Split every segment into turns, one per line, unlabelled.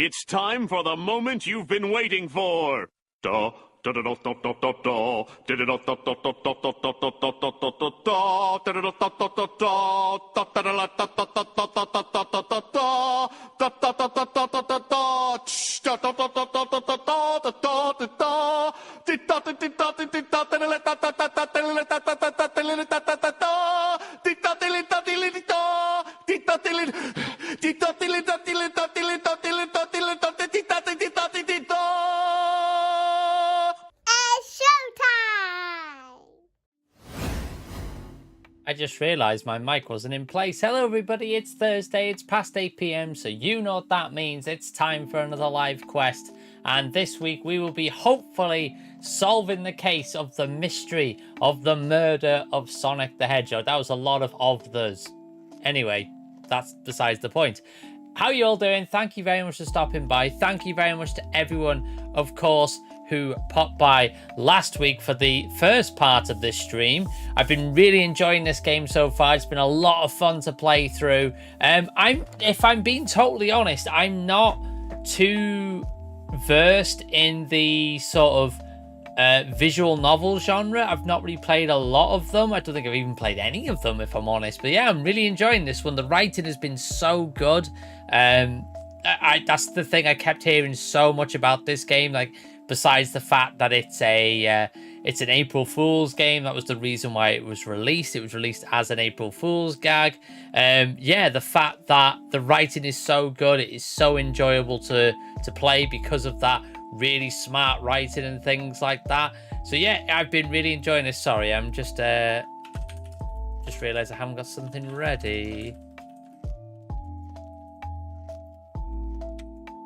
It's time for the moment you've been waiting for. Da da da da da da da da. Da da da da da da da da da da da da da da da. Da da da da da da da. Da da da da da da da da da da da da da. Da da da da da da da da. Tsh. Da da da da da da da da da da da da. Di da di di da di di da da da da da da da da da da da da da da da da da. Di da di li da di li di da. Di da di li di da di li da di li da di li da di li da di li da di da di di da di di da.
I just realised my mic wasn't in place. Hello everybody, it's Thursday, it's past 8 PM, so you know what that means. It's time for another live quest. And this week we will be hopefully solving the case of the mystery of the murder of Sonic the Hedgehog. That was a lot of those. Anyway, that's besides the point. How are you all doing? Thank you very much for stopping by. Thank you very much to everyone, of course, who popped by last week for the first part of this stream. I've been really enjoying this game so far. It's been a lot of fun to play through. If I'm being totally honest, I'm not too versed in the sort of visual novel genre. I've not really played a lot of them. I don't think I've even played any of them, if I'm honest. But yeah, I'm really enjoying this one. The writing has been so good. That's the thing I kept hearing so much about this game. Like, besides the fact that it's an April Fool's game, that was the reason why it was released. It was released as an April Fool's gag. Yeah, the fact that the writing is so good, it is so enjoyable to play because of that really smart writing and things like that. So yeah, I've been really enjoying this. Sorry, I'm just realised I haven't got something ready.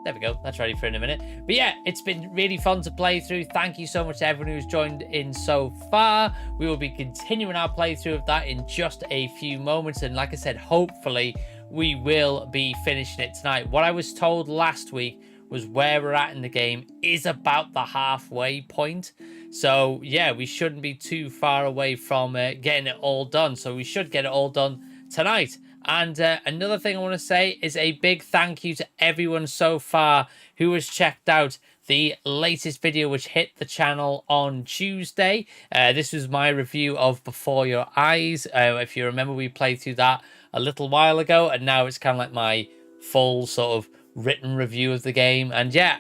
There we go. That's ready for in a minute. But yeah, it's been really fun to play through. Thank you so much to everyone who's joined in so far. We will be continuing our playthrough of that in just a few moments. And like I said, hopefully we will be finishing it tonight. What I was told last week was where we're at in the game is about the halfway point. So yeah, we shouldn't be too far away from getting it all done. So we should get it all done tonight. And another thing I want to say is a big thank you to everyone so far who has checked out the latest video which hit the channel on Tuesday. This was my review of Before Your Eyes. If you remember, we played through that a little while ago, and now it's kind of like my full sort of written review of the game. And yeah,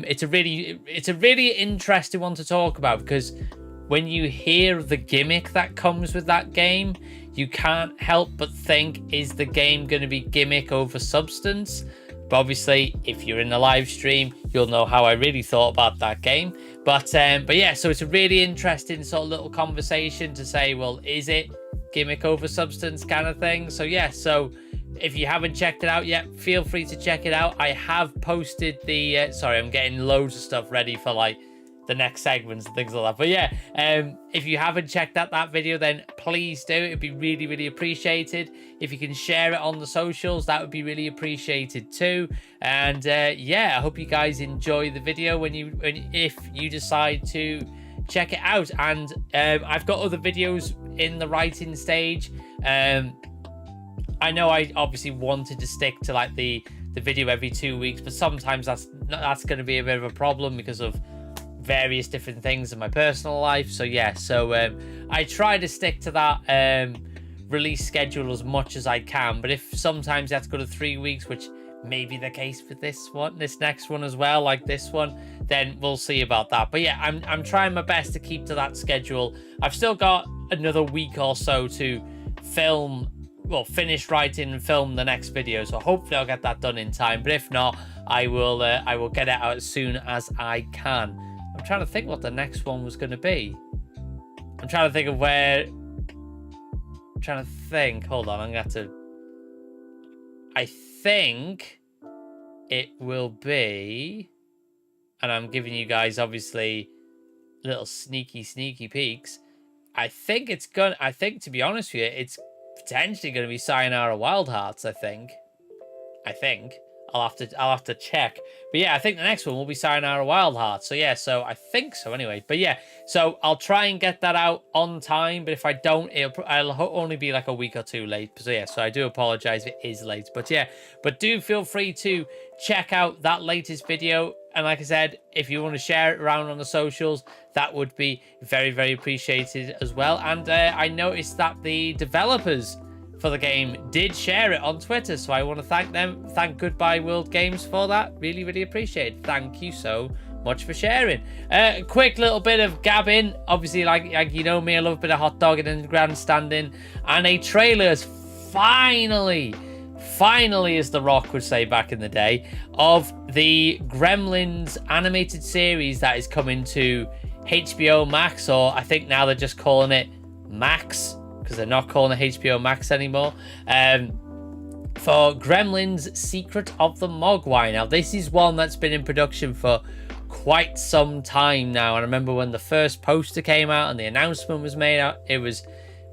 it's a really interesting one to talk about, because when you hear the gimmick that comes with that game, you can't help but think, is the game going to be gimmick over substance? But obviously, if you're in the live stream, you'll know how I really thought about that game. But yeah, so it's a really interesting sort of little conversation to say, well, is it gimmick over substance kind of thing? So yeah, so if you haven't checked it out yet, feel free to check it out. I have posted the... sorry, I'm getting loads of stuff ready for like the next segments and things like that. But yeah, if you haven't checked out that video, then please do. It'd be really, really appreciated. If you can share it on the socials, that would be really appreciated too. And yeah, I hope you guys enjoy the video if you decide to check it out. And I've got other videos in the writing stage. I know I obviously wanted to stick to like the video every 2 weeks, but sometimes that's going to be a bit of a problem because of various different things in my personal life. So yeah, so I try to stick to that release schedule as much as I can, but if sometimes that's go to 3 weeks, which may be the case for this next one as well, like this one, then we'll see about that. But yeah, I'm trying my best to keep to that schedule. I've still got another week or so to finish writing and film the next video, so hopefully I'll get that done in time. But if not, I will get it out as soon as I can. I'm trying to think what the next one was going to be. I'm trying to think of where... I'm trying to think. Hold on, I'm going to have to... I think it will be... And I'm giving you guys, obviously, little sneaky peeks. I think, to be honest with you, it's potentially going to be Sayonara Wild Hearts, I think. I'll have to check. But yeah, I think the next one will be Sayonara Wild Heart. So yeah, so I think so anyway. But yeah, so I'll try and get that out on time. But if I don't, I'll only be like a week or two late. So yeah, so I do apologize if it is late. But yeah, but do feel free to check out that latest video. And like I said, if you want to share it around on the socials, that would be very, very appreciated as well. And I noticed that the developers for the game did share it on Twitter, so I want to thank them. Thank Goodbye World Games for that. Really, really appreciate it. Thank you so much for sharing. Quick little bit of gabbing. Obviously, like you know me, I love a bit of hot dogging and grandstanding. And a trailer's finally, as The Rock would say back in the day, of the Gremlins animated series that is coming to HBO Max, or I think now they're just calling it Max, because they're not calling it HBO Max anymore, for Gremlins Secret of the Mogwai. Now, this is one that's been in production for quite some time now, and I remember when the first poster came out and the announcement was made out, it was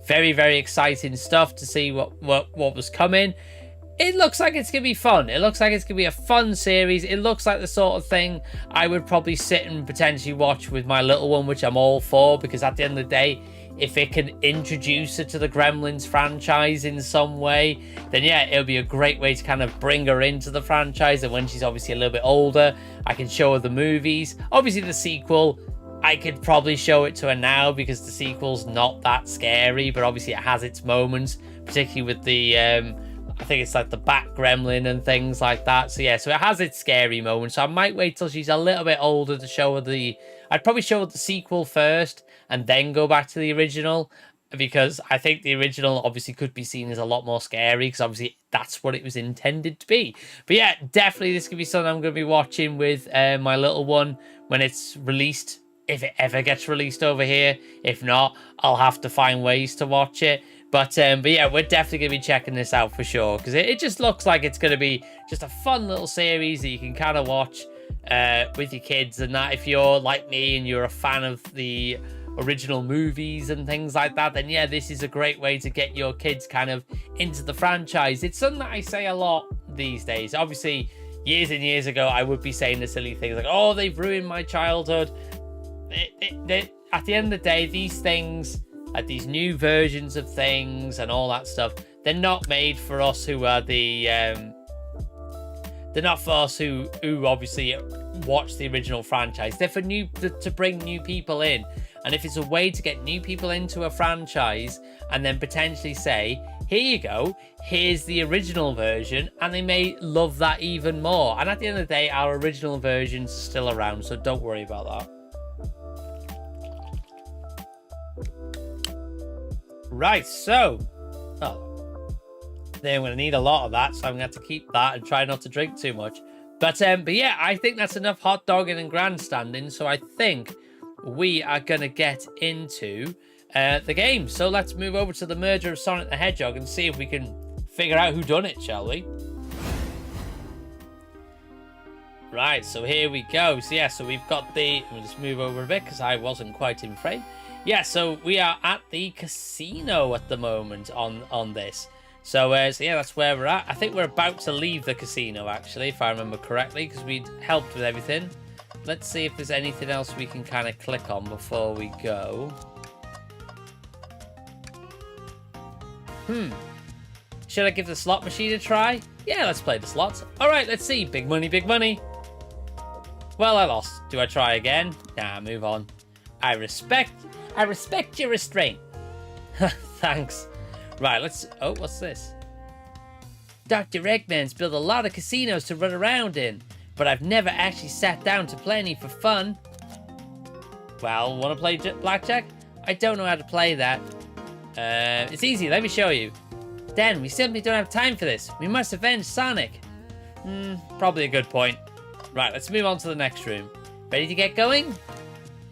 very, very exciting stuff to see what was coming. It looks like it's going to be fun. It looks like it's going to be a fun series. It looks like the sort of thing I would probably sit and potentially watch with my little one, which I'm all for, because at the end of the day, if it can introduce her to the Gremlins franchise in some way, then yeah, it'll be a great way to kind of bring her into the franchise. And when she's obviously a little bit older, I can show her the movies. Obviously, the sequel, I could probably show it to her now because the sequel's not that scary, but obviously it has its moments, particularly with the I think it's like the Bat Gremlin and things like that. So yeah, so it has its scary moments. So I might wait till she's a little bit older to show her I'd probably show her the sequel first and then go back to the original, because I think the original obviously could be seen as a lot more scary, because obviously that's what it was intended to be. But yeah, definitely this could be something I'm going to be watching with my little one when it's released, if it ever gets released over here. If not, I'll have to find ways to watch it. But yeah, we're definitely going to be checking this out for sure, because it just looks like it's going to be just a fun little series that you can kind of watch with your kids and that. If you're like me and you're a fan of the original movies and things like that, then yeah, this is a great way to get your kids kind of into the franchise. It's something that I say a lot these days. Obviously, years and years ago, I would be saying the silly things like, oh, they've ruined my childhood. At the end of the day, these things, these new versions of things and all that stuff, they're not made for us who are they're not for us who obviously watch the original franchise. They're for to bring new people in. And if it's a way to get new people into a franchise and then potentially say, here you go, here's the original version, and they may love that even more. And at the end of the day, our original version's still around, so don't worry about that. Right, so, then I'm going to need a lot of that, so I'm going to have to keep that and try not to drink too much. But yeah, I think that's enough hot dogging and grandstanding, so I think we are going to get into the game. So let's move over to the murder of Sonic the Hedgehog and see if we can figure out who done it, shall we? Right, so here we go. So yeah, so we've got let me just move over a bit because I wasn't quite in frame. Yeah, so we are at the casino at the moment on this. So yeah, that's where we're at. I think we're about to leave the casino, actually, if I remember correctly, because we'd helped with everything. Let's see if there's anything else we can kind of click on before we go. Should I give the slot machine a try? Yeah, let's play the slots. All right, let's see. Big money, big money. Well, I lost. Do I try again? Nah, move on. I respect your restraint. Thanks. Right, let's... Oh, what's this? Dr. Eggman's built a lot of casinos to run around in, but I've never actually sat down to play any for fun. Well, want to play blackjack? I don't know how to play that. It's easy, let me show you. Dan, we simply don't have time for this. We must avenge Sonic. Probably a good point. Right, let's move on to the next room. Ready to get going?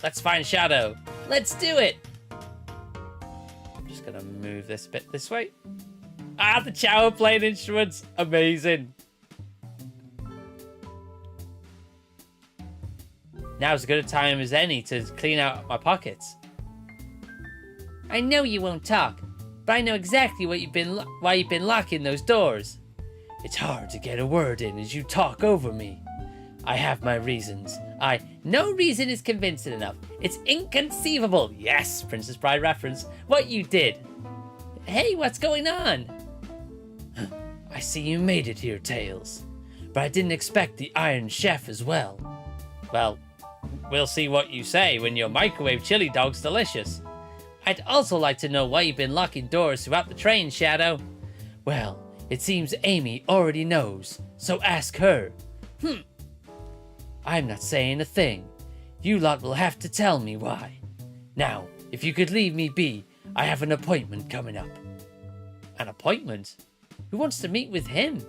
Let's find Shadow. Let's do it! I'm just gonna move this bit this way. Ah, the Chow playing instruments. Amazing. Now's as good a time as any to clean out my pockets. I know you won't talk, but I know exactly why you've been locking those doors. It's hard to get a word in as you talk over me. I have my reasons. No reason is convincing enough. It's inconceivable. Yes, Princess Bride reference. What you did. Hey, what's going on? I see you made it here, Tails. But I didn't expect the Iron Chef as well. Well, we'll see what you say when your microwave chili dog's delicious. I'd also like to know why you've been locking doors throughout the train, Shadow. Well, it seems Amy already knows, so ask her. I'm not saying a thing. You lot will have to tell me why. Now, if you could leave me be, I have an appointment coming up. An appointment? Who wants to meet with him?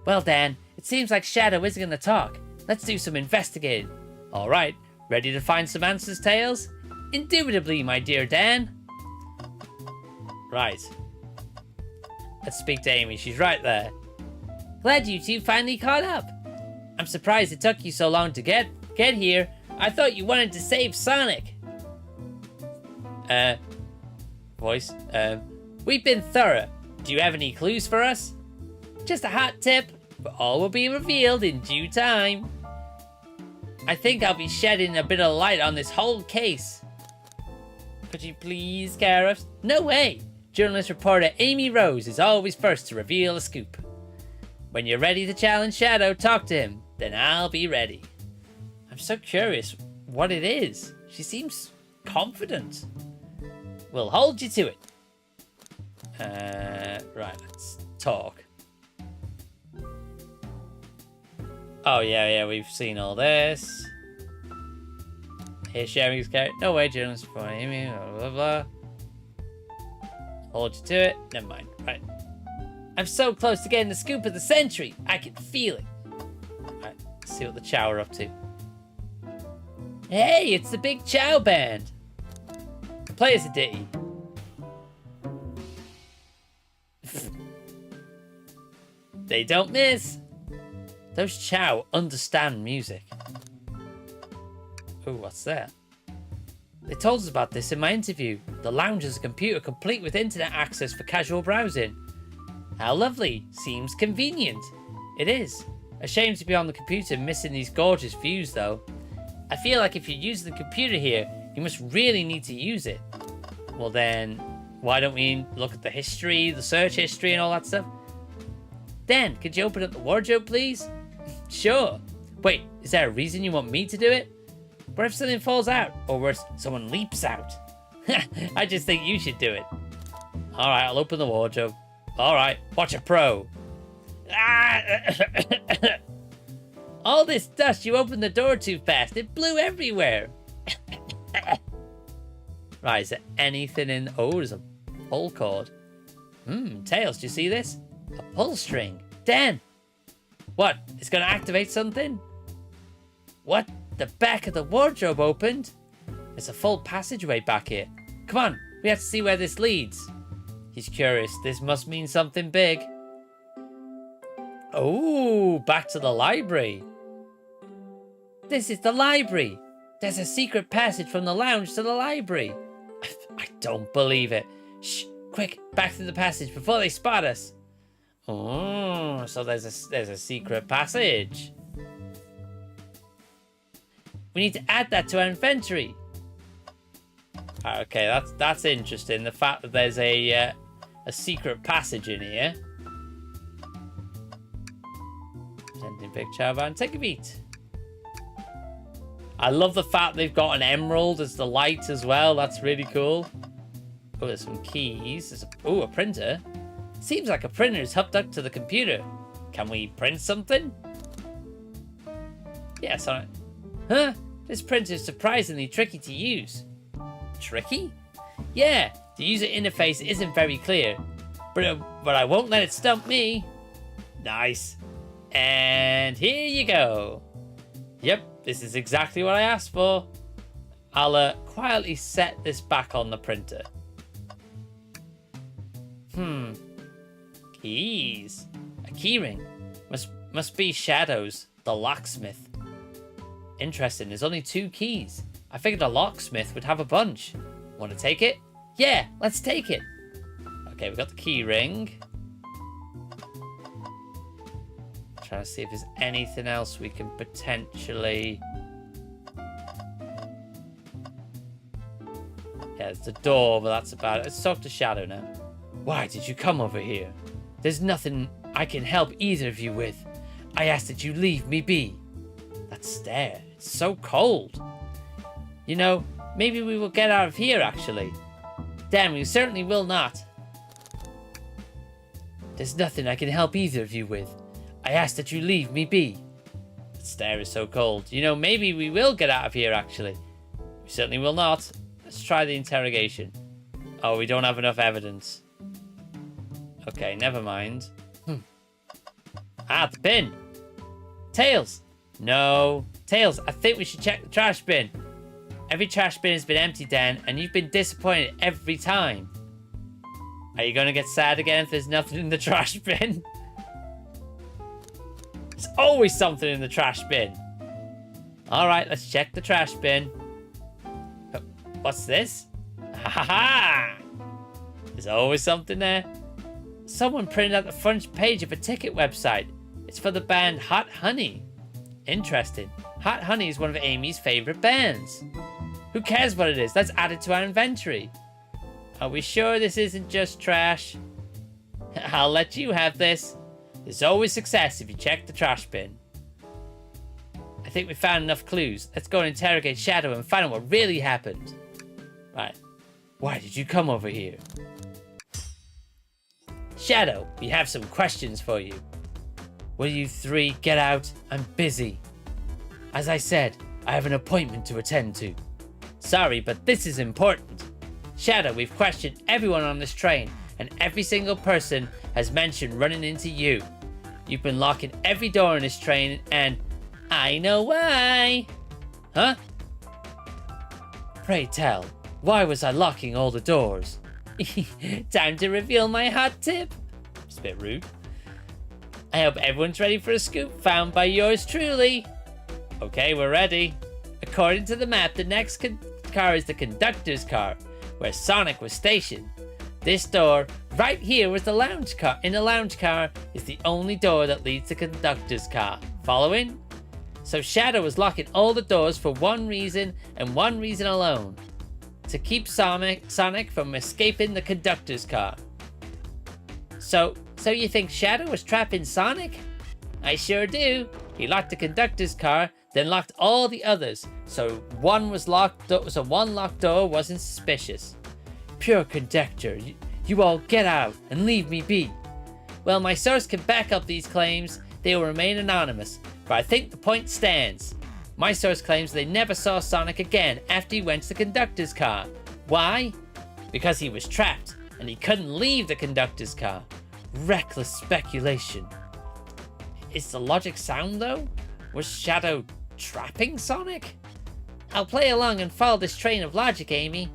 Well, Dan, it seems like Shadow isn't going to talk. Let's do some investigating. All right, ready to find some answers, Tails? Indubitably, my dear Dan. Right. Let's speak to Amy. She's right there. Glad you two finally caught up. I'm surprised it took you so long to get here. I thought you wanted to save Sonic. Voice. We've been thorough. Do you have any clues for us? Just a hot tip, but all will be revealed in due time. I think I'll be shedding a bit of light on this whole case. Could you please, Gareth? No way. Journalist reporter Amy Rose is always first to reveal a scoop. When you're ready to challenge Shadow, talk to him. Then I'll be ready. I'm so curious what it is. She seems confident. We'll hold you to it. Right, let's talk. Oh, yeah, we've seen all this. Here's sharing his character. No way, journalist for Amy, blah, blah, blah. Hold you to it. Never mind. Right. I'm so close to getting the scoop of the century. I can feel it. Right, let's see what the Chow are up to. Hey, it's the Big Chow Band. Play us a ditty. They don't miss. Those Chow understand music. Oh, what's that? They told us about this in my interview. The lounge is a computer complete with internet access for casual browsing. How lovely. Seems convenient. It is. A shame to be on the computer missing these gorgeous views, though. I feel like if you're using the computer here, you must really need to use it. Well then, why don't we look at the history, the search history and all that stuff? Dan, could you open up the wardrobe, please? Sure. Wait, is there a reason you want me to do it? What if something falls out? Or worse, someone leaps out? I just think you should do it. Alright, I'll open the wardrobe. Alright, watch a pro. All this dust, you opened the door too fast. It blew everywhere. Right, is there anything in... Oh, there's a pull cord. Tails, do you see this? A pull string. Dan! What? It's gonna activate something? What? The back of the wardrobe opened? There's a full passageway back here. Come on, we have to see where this leads. He's curious. This must mean something big. Oh, back to the library. This is the library. There's a secret passage from the lounge to the library. I don't believe it. Shh, quick, back to the passage before they spot us. Oh, so there's a secret passage. We need to add that to our inventory. Okay, that's interesting. The fact that there's a secret passage in here. Sending Big Chow Van. Take a beat. I love the fact they've got an emerald as the light as well. That's really cool. Oh, there's some keys. There's a printer. Seems like a printer is hooked up to the computer. Can we print something? Yes, yeah, huh? This printer is surprisingly tricky to use. Tricky? Yeah, the user interface isn't very clear. But I won't let it stump me. Nice. And here you go. Yep, this is exactly what I asked for. I'll quietly set this back on the printer. Keys. A keyring. Must be Shadow's, the locksmith. Interesting, there's only 2 keys. I figured a locksmith would have a bunch. Want to take it? Yeah, let's take it. Okay, we got the key ring. Trying to see if there's anything else we can potentially... Yeah, it's the door, but that's about it. Let's talk to Shadow now. Why did you come over here? There's nothing I can help either of you with. I ask that you leave me be. That stare, it's so cold. You know, maybe we will get out of here, actually. Damn, we certainly will not. There's nothing I can help either of you with. I ask that you leave me be. That stare is so cold. You know, maybe we will get out of here, actually. We certainly will not. Let's try the interrogation. Oh, we don't have enough evidence. Okay, never mind. Ah, the bin. Tails. No. Tails, I think we should check the trash bin. Every trash bin has been emptied, Dan, and you've been disappointed every time. Are you going to get sad again if there's nothing in the trash bin? There's always something in the trash bin. Alright, let's check the trash bin. What's this? Ha ha ha! There's always something there. Someone printed out the front page of a ticket website. It's for the band Hot Honey. Interesting. Hot Honey is one of Amy's favorite bands. Who cares what it is? Let's add it to our inventory. Are we sure this isn't just trash? I'll let you have this. There's always success if you check the trash bin. I think we found enough clues. Let's go and interrogate Shadow and find out what really happened. Right. Why did you come over here? Shadow, we have some questions for you. Will you three get out? I'm busy. As I said, I have an appointment to attend to. Sorry, but this is important. Shadow, we've questioned everyone on this train, and every single person has mentioned running into you. You've been locking every door in this train, and I know why. Huh? Pray tell, why was I locking all the doors? Time to reveal my hot tip. It's a bit rude. I hope everyone's ready for a scoop found by yours truly. Okay, we're ready. According to the map, the next car is the conductor's car, where Sonic was stationed. This door, right here, was the lounge car. In the lounge car is the only door that leads to the conductor's car. Following? So Shadow was locking all the doors for one reason and one reason alone. To keep Sonic from escaping the conductor's car. So you think Shadow was trapping Sonic? I sure do. He locked the conductor's car, then locked all the others. So one locked door wasn't suspicious. Pure conjecture. You all get out and leave me be. Well, my source can back up these claims. They will remain anonymous, but I think the point stands. My source claims they never saw Sonic again after he went to the conductor's car. Why? Because he was trapped, and he couldn't leave the conductor's car. Reckless speculation. Is the logic sound, though? Was Shadow trapping Sonic? I'll play along and follow this train of logic, Amy.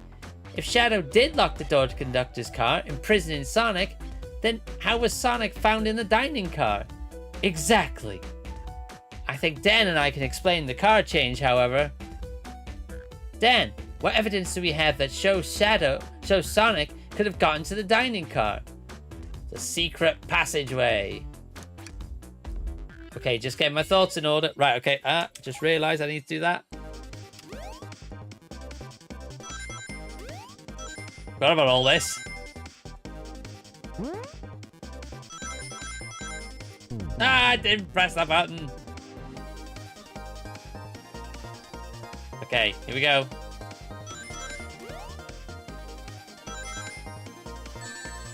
If Shadow did lock the door to the conductor's car, imprisoning Sonic, then how was Sonic found in the dining car? Exactly. I think Dan and I can explain the car change, however. Dan, what evidence do we have that shows Sonic could have gotten to the dining car? The secret passageway. Okay, just getting my thoughts in order. Right, okay. Just realised I need to do that. Forgot about all this. I didn't press that button. Okay, here we go.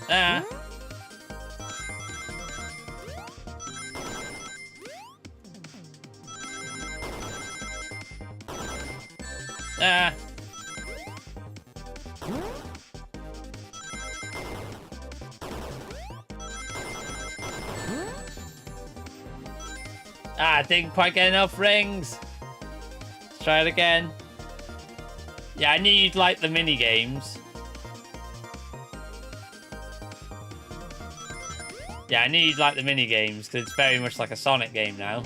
Ah. Ah. I didn't quite get enough rings. Let's try it again. Yeah, I knew you'd like the mini games. Yeah, I knew you'd like the mini games because it's very much like a Sonic game now.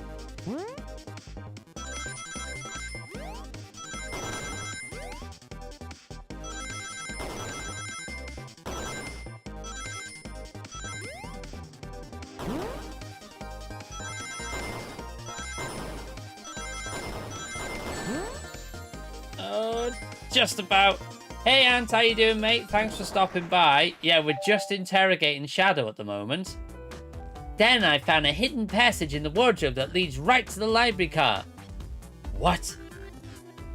just about. Hey, Ant, how you doing, mate? Thanks for stopping by. Yeah, we're just interrogating Shadow at the moment. Dan and I found a hidden passage in the wardrobe that leads right to the library car. What?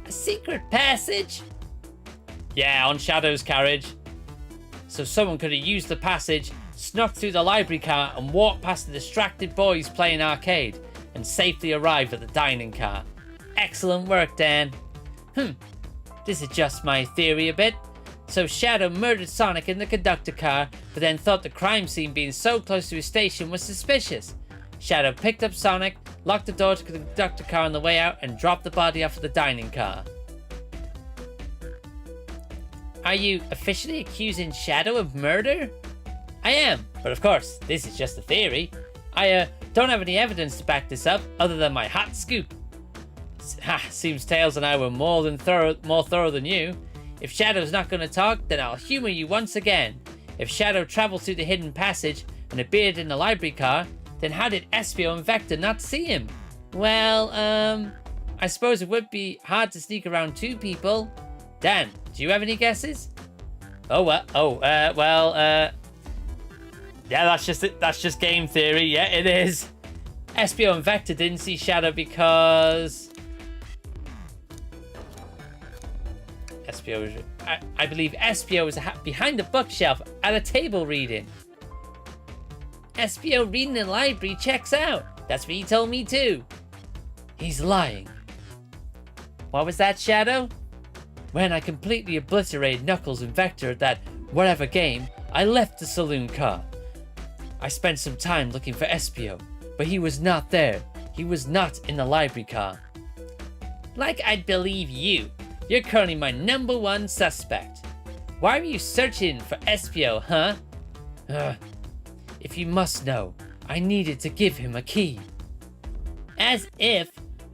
A secret passage? Yeah, on Shadow's carriage. So someone could have used the passage, snuck through the library car, and walked past the distracted boys playing arcade, and safely arrived at the dining car. Excellent work, Dan. This adjusts my theory a bit. So Shadow murdered Sonic in the conductor car, but then thought the crime scene being so close to his station was suspicious. Shadow picked up Sonic, locked the door to the conductor car on the way out, and dropped the body off of the dining car. Are you officially accusing Shadow of murder? I am, but of course, this is just a theory. I don't have any evidence to back this up, other than my hot scoop. Seems Tails and I were more thorough than you. If Shadow's not going to talk, then I'll humor you once again. If Shadow traveled through the hidden passage and appeared in the library car, then how did Espio and Vector not see him? Well, I suppose it would be hard to sneak around two people. Dan, do you have any guesses? Yeah, that's just game theory. Yeah, it is. Espio and Vector didn't see Shadow because I believe Espio was behind the bookshelf at a table reading. Espio reading in the library checks out. That's what he told me too. He's lying. What was that, Shadow? When I completely obliterated Knuckles and Vector at that whatever game, I left the saloon car. I spent some time looking for Espio, but he was not there. He was not in the library car. Like I'd believe you. You're currently my #1 suspect. Why are you searching for Espio, huh? If you must know, I needed to give him a key. As if.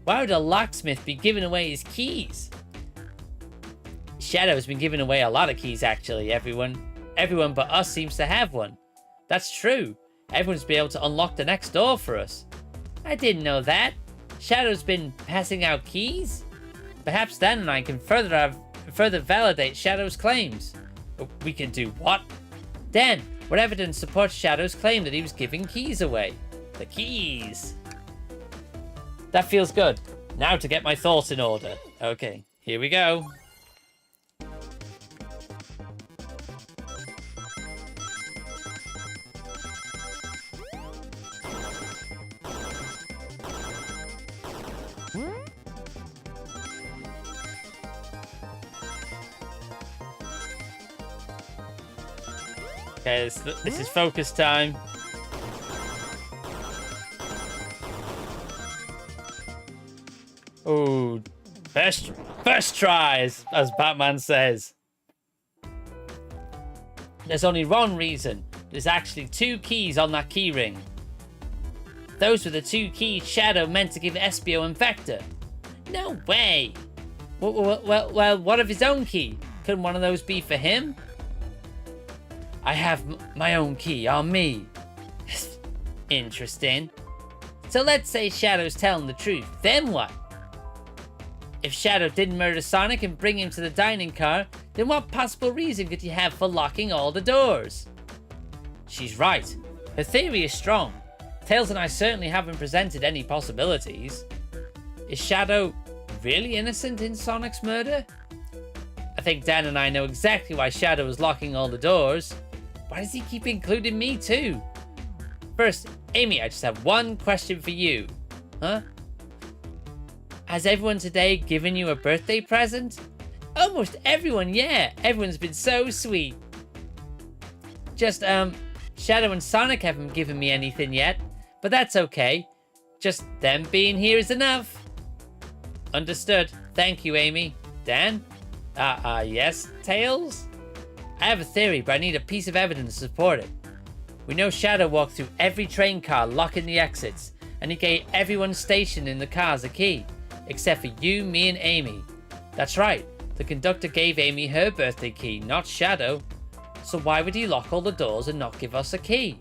Why would a locksmith be giving away his keys? Shadow's been giving away a lot of keys, actually. Everyone but us seems to have one. That's true. Everyone's been able to unlock the next door for us. I didn't know that. Shadow's been passing out keys? Perhaps Dan and I can further validate Shadow's claims. We can do what? Dan, what evidence supports Shadow's claim that he was giving keys away? The keys. That feels good. Now to get my thoughts in order. Okay, here we go. Okay, this is focus time. Oh, first tries, as Batman says. There's only one reason. There's actually 2 keys on that key ring. Those were the 2 keys Shadow meant to give Espio and Vector. No way! Well, what of his own key? Couldn't one of those be for him? I have my own key on me. Interesting. So let's say Shadow's telling the truth, then what? If Shadow didn't murder Sonic and bring him to the dining car, then what possible reason could he have for locking all the doors? She's right. Her theory is strong. Tails and I certainly haven't presented any possibilities. Is Shadow really innocent in Sonic's murder? I think Dan and I know exactly why Shadow was locking all the doors. Why does he keep including me too? First, Amy, I just have one question for you. Huh? Has everyone today given you a birthday present? Almost everyone, yeah. Everyone's been so sweet. Just, Shadow and Sonic haven't given me anything yet, but that's okay. Just them being here is enough. Understood. Thank you, Amy. Dan? Yes, Tails? I have a theory, but I need a piece of evidence to support it. We know Shadow walked through every train car, locking the exits, and he gave everyone stationed in the cars a key, except for you, me, and Amy. That's right, the conductor gave Amy her birthday key, not Shadow. So why would he lock all the doors and not give us a key?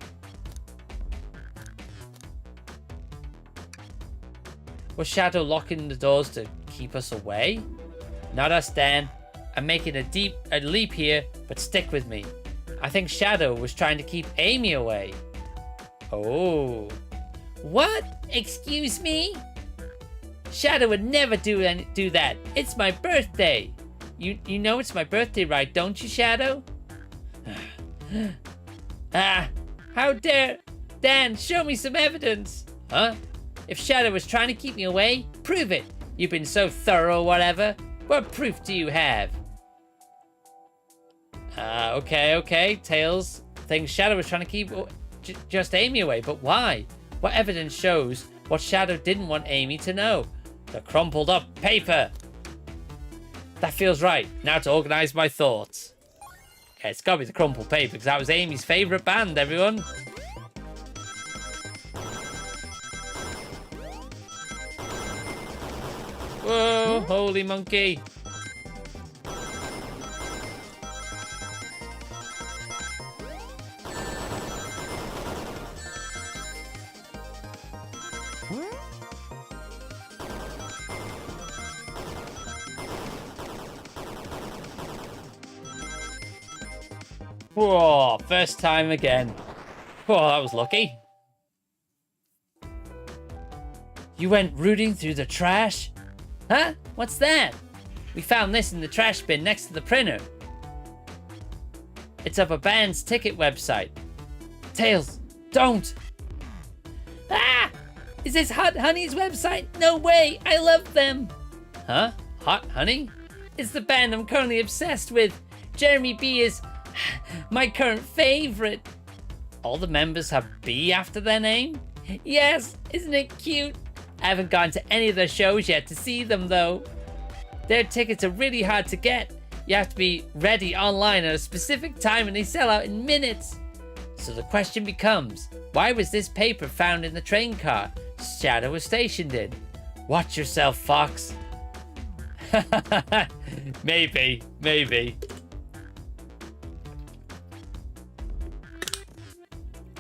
Was Shadow locking the doors to keep us away? Not us, Dan. I'm making a leap here, but stick with me. I think Shadow was trying to keep Amy away. Oh. What? Excuse me? Shadow would never do that. It's my birthday. You know it's my birthday, right? Don't you, Shadow? How dare... Dan, show me some evidence. Huh? If Shadow was trying to keep me away, prove it. You've been so thorough, whatever. What proof do you have? Okay. Tails thinks Shadow was trying to keep just Amy away, but why? What evidence shows what Shadow didn't want Amy to know? The crumpled up paper. That feels right. Now to organize my thoughts. Yeah, it's gotta be the crumpled paper, because that was Amy's favorite band, everyone. Whoa, holy monkey. Whoa, first time again. Whoa, that was lucky. You went rooting through the trash? Huh? What's that? We found this in the trash bin next to the printer. It's of a band's ticket website. Tails, don't! Ah! Is this Hot Honey's website? No way! I love them! Huh? Hot Honey? It's the band I'm currently obsessed with. Jeremy B is my current favorite. All the members have B after their name? Yes, isn't it cute? I haven't gone to any of their shows yet to see them though. Their tickets are really hard to get. You have to be ready online at a specific time and they sell out in minutes. So the question becomes, why was this paper found in the train car Shadow was stationed in? Watch yourself, Fox. Maybe.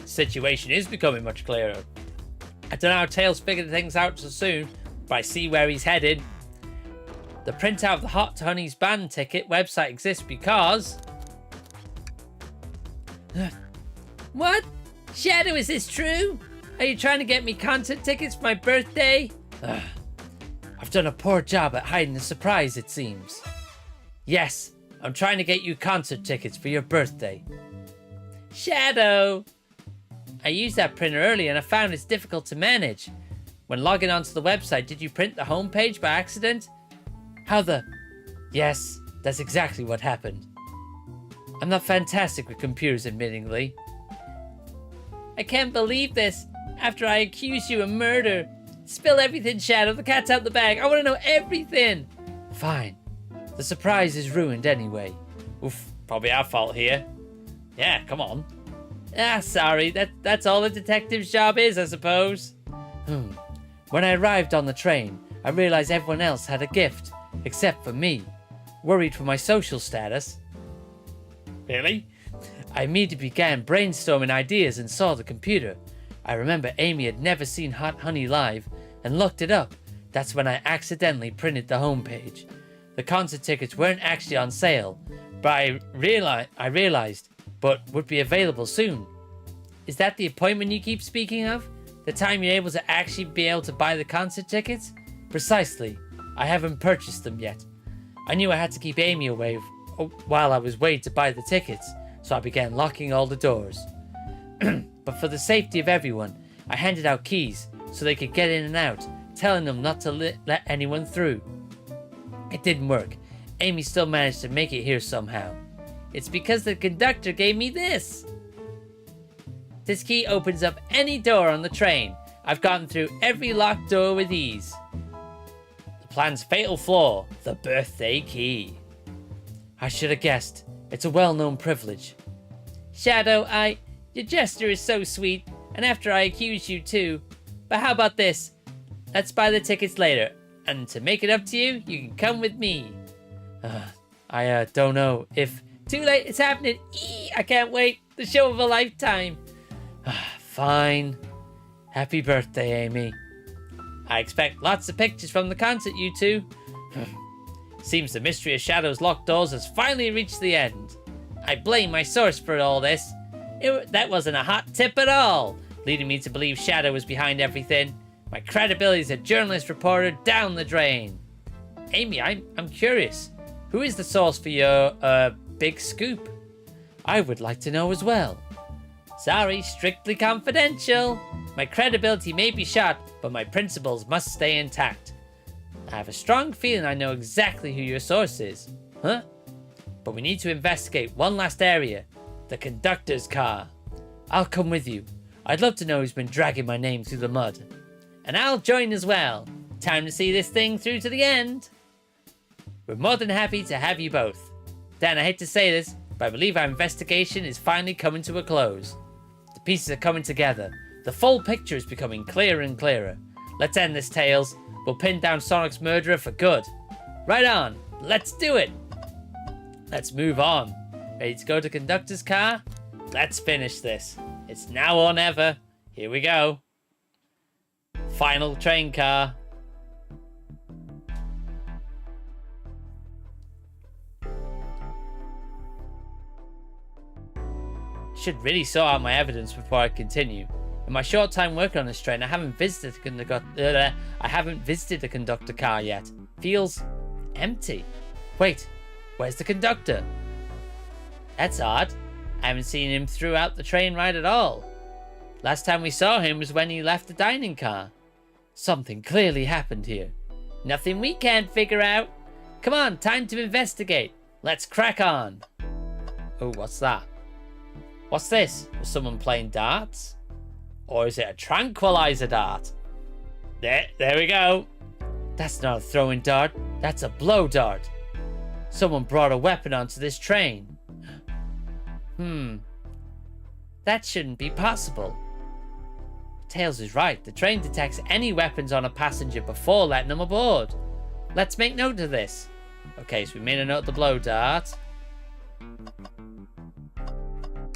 Situation is becoming much clearer. I don't know how Tails figured things out so soon, but I see where he's headed. The printout of the Hot Honey's band ticket website exists because... What? Shadow, is this true? Are you trying to get me concert tickets for my birthday? I've done a poor job at hiding the surprise, it seems. Yes, I'm trying to get you concert tickets for your birthday. Shadow! I used that printer earlier and I found it's difficult to manage. When logging onto the website, did you print the homepage by accident? Yes, that's exactly what happened. I'm not fantastic with computers, admittingly. I can't believe this. After I accuse you of murder. Spill everything, Shadow. The cat's out the bag. I want to know everything. Fine. The surprise is ruined anyway. Oof, probably our fault here. Yeah, come on. Sorry. That's all a detective's job is, I suppose. When I arrived on the train, I realized everyone else had a gift, except for me. Worried for my social status. Really? I immediately began brainstorming ideas and saw the computer. I remember Amy had never seen Hot Honey live and looked it up. That's when I accidentally printed the homepage. The concert tickets weren't actually on sale, but I realized but would be available soon. Is that the appointment you keep speaking of? The time you're able to actually be able to buy the concert tickets? Precisely. I haven't purchased them yet. I knew I had to keep Amy away while I was waiting to buy the tickets, so I began locking all the doors. But for the safety of everyone, I handed out keys so they could get in and out, telling them not to let anyone through. It didn't work. Amy still managed to make it here somehow. It's because the conductor gave me this. This key opens up any door on the train. I've gotten through every locked door with ease. The plan's fatal flaw, the birthday key. I should have guessed. It's a well-known privilege. Shadow, your gesture is so sweet, and after I accuse you too. But how about this? Let's buy the tickets later, and to make it up to you, you can come with me. I don't know if... Too late, it's happening. I can't wait. The show of a lifetime. Fine. Happy birthday, Amy. I expect lots of pictures from the concert, you two. Seems the mystery of Shadow's locked doors has finally reached the end. I blame my source for all this. That wasn't a hot tip at all, leading me to believe Shadow was behind everything. My credibility as a journalist reporter down the drain. Amy, I'm curious. Who is the source for your, big scoop? I would like to know as well. Sorry, strictly confidential. My credibility may be shot, but my principles must stay intact. I have a strong feeling I know exactly who your source is. Huh? But we need to investigate one last area. The conductor's car. I'll come with you. I'd love to know who's been dragging my name through the mud. And I'll join as well. Time to see this thing through to the end. We're more than happy to have you both. Dan, I hate to say this, but I believe our investigation is finally coming to a close. The pieces are coming together. The full picture is becoming clearer and clearer. Let's end this, Tails. We'll pin down Sonic's murderer for good. Right on. Let's do it. Let's move on. Ready to go to conductor's car? Let's finish this. It's now or never. Here we go. Final train car. Should really sort out my evidence before I continue. In my short time working on this train, I haven't visited the conductor car yet. Feels empty. Wait, where's the conductor? That's odd. I haven't seen him throughout the train ride at all. Last time we saw him was when he left the dining car. Something clearly happened here. Nothing we can't figure out. Come on, time to investigate. Let's crack on. Oh, what's that? What's this? Was someone playing darts? Or is it a tranquilizer dart? There we go. That's not a throwing dart. That's a blow dart. Someone brought a weapon onto this train. That shouldn't be possible. Tails is right. The train detects any weapons on a passenger before letting them aboard. Let's make note of this. Okay, so we made a note of the blow dart.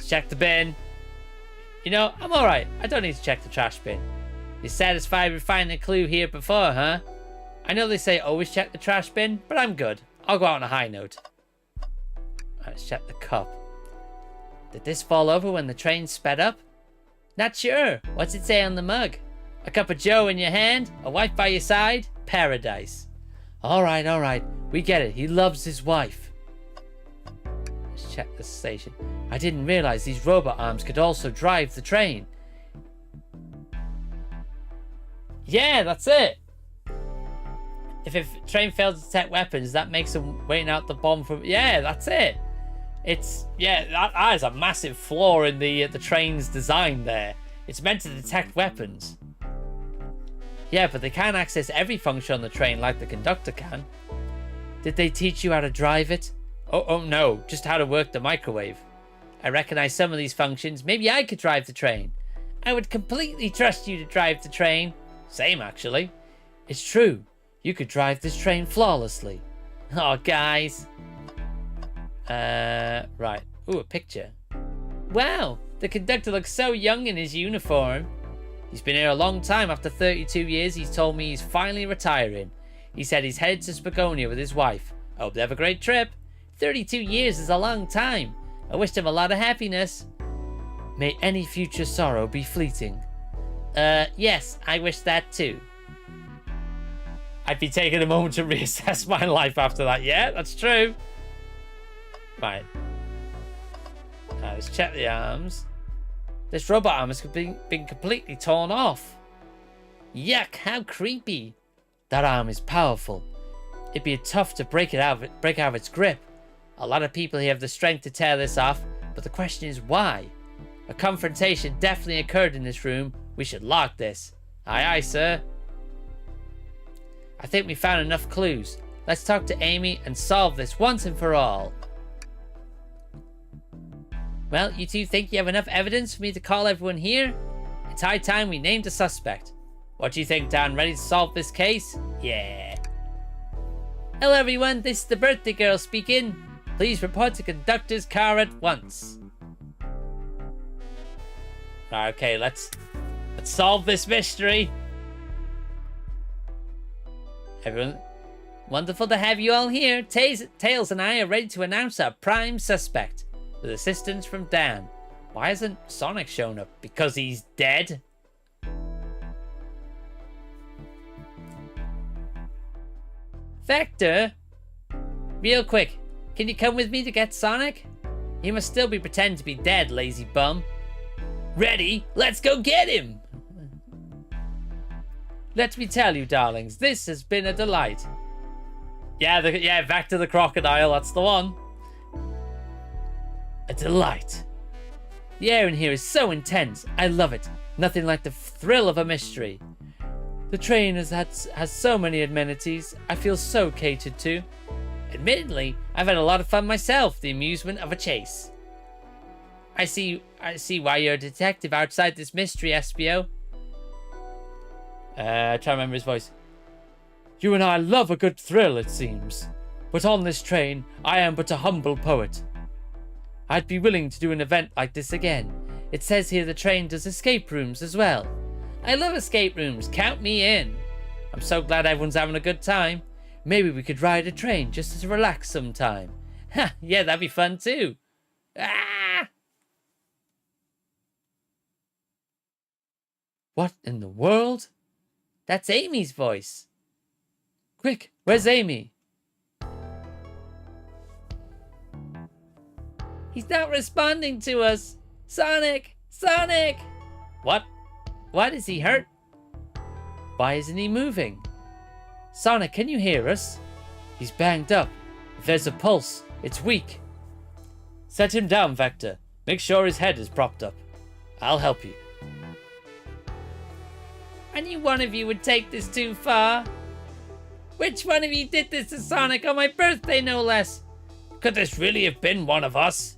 Check the bin. You know, I'm alright. I don't need to check the trash bin. You satisfied with finding a clue here before, huh? I know they say always check the trash bin, but I'm good. I'll go out on a high note. Let's check the cup. Did this fall over when the train sped up? Not sure. What's it say on the mug? A cup of joe in your hand? A wife by your side? Paradise. Alright. We get it. He loves his wife. Let's check the station. I didn't realize these robot arms could also drive the train. Yeah, that's it. If a train fails to detect weapons, that makes them waiting out the bomb from... Yeah, that's it. It's... Yeah, that is a massive flaw in the train's design there. It's meant to detect weapons. Yeah, but they can't access every function on the train like the conductor can. Did they teach you how to drive it? Oh no, just how to work the microwave. I recognize some of these functions. Maybe I could drive the train. I would completely trust you to drive the train. Same, actually. It's true. You could drive this train flawlessly. Oh, guys. Right. Ooh, a picture. Wow, the conductor looks so young in his uniform. He's been here a long time. After 32 years, he's told me he's finally retiring. He said he's headed to Spagonia with his wife. I hope they have a great trip. 32 years is a long time. I wished him a lot of happiness. May any future sorrow be fleeting. Yes, I wish that too. I'd be taking a moment to reassess my life after that. Yeah, that's true. Right. Now, let's check the arms. This robot arm has been completely torn off. Yuck, how creepy. That arm is powerful. It'd be tough to break out of its grip. A lot of people here have the strength to tear this off, but the question is why? A confrontation definitely occurred in this room. We should lock this. Aye, aye, sir. I think we found enough clues. Let's talk to Amy and solve this once and for all. Well, you two think you have enough evidence for me to call everyone here? It's high time we named a suspect. What do you think, Dan? Ready to solve this case? Yeah. Hello, everyone. This is the birthday girl speaking. Please report to conductor's car at once. Okay, let's solve this mystery. Everyone, Wonderful to have you all here. Tails and I are ready to announce our prime suspect, with assistance from Dan. Why hasn't Sonic shown up? Because he's dead? Vector? Real quick, can you come with me to get Sonic? He must still be pretending to be dead, lazy bum. Ready? Let's go get him! Let me tell you, darlings, this has been a delight. Yeah, Vector the crocodile, that's the one. A delight. The air in here is so intense. I love it. Nothing like the thrill of a mystery. The train has so many amenities. I feel so catered to. Admittedly, I've had a lot of fun myself, the amusement of a chase. I see why you're a detective outside this mystery, Espio. Try to remember his voice. You and I love a good thrill, it seems. But on this train, I am but a humble poet. I'd be willing to do an event like this again. It says here the train does escape rooms as well. I love escape rooms, count me in. I'm so glad everyone's having a good time. Maybe we could ride a train just to relax sometime. Ha, yeah, that'd be fun too. Ah! What in the world? That's Amy's voice. Quick, where's Amy? He's not responding to us. Sonic! Sonic! What? What, is he hurt? Why isn't he moving? Sonic, can you hear us? He's banged up. If there's a pulse, it's weak. Set him down, Vector. Make sure his head is propped up. I'll help you. I knew one of you would take this too far. Which one of you did this to Sonic on my birthday, no less? Could this really have been one of us?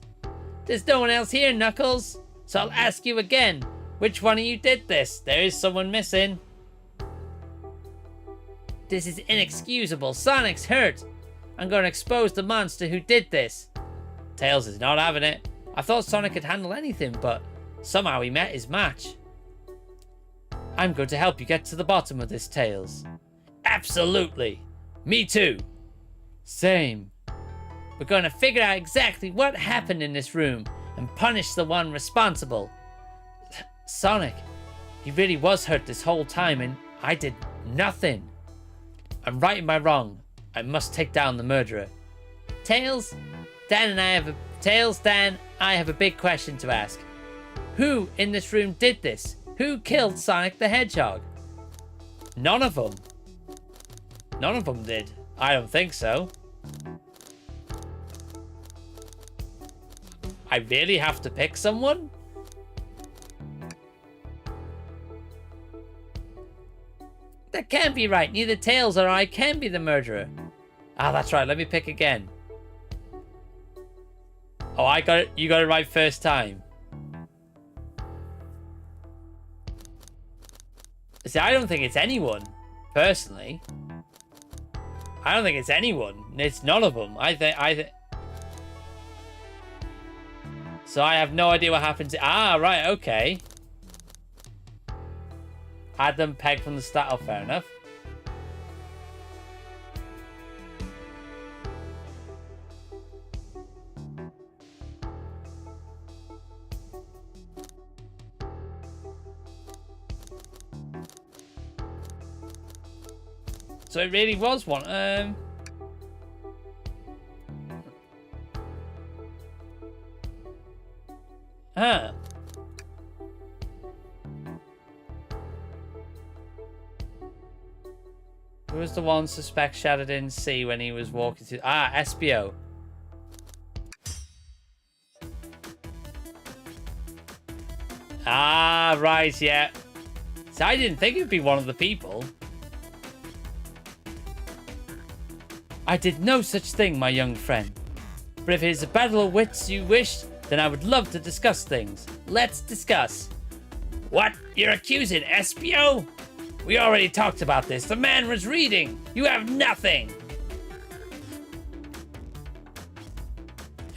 There's no one else here, Knuckles. So I'll ask you again. Which one of you did this? There is someone missing. This is inexcusable. Sonic's hurt. I'm going to expose the monster who did this. Tails is not having it. I thought Sonic could handle anything, but somehow he met his match. I'm going to help you get to the bottom of this, Tails. Absolutely. Me too. Same. We're going to figure out exactly what happened in this room and punish the one responsible. Sonic, he really was hurt this whole time and I did nothing. I'm right in my wrong. I must take down the murderer. Tails, Dan, I have a big question to ask. Who in this room did this? Who killed Sonic the Hedgehog? None of them. None of them did. I don't think so. I really have to pick someone? That can't be right. Neither Tails or I can be the murderer. Ah, that's right. Let me pick again. Oh, I got it. You got it right first time. See, I don't think it's anyone, personally. I don't think it's anyone. It's none of them. So I have no idea what happened to... Ah, right, okay. Had them pegged from the start. Oh, fair enough. So it really was one. Huh. Who was the one suspect Shadow didn't see when he was walking through? Ah, Espio. Ah, right, yeah. So I didn't think it'd be one of the people. I did no such thing, my young friend. But if it is a battle of wits you wish, then I would love to discuss things. Let's discuss. What? You're accusing Espio? We already talked about this. The man was reading. You have nothing.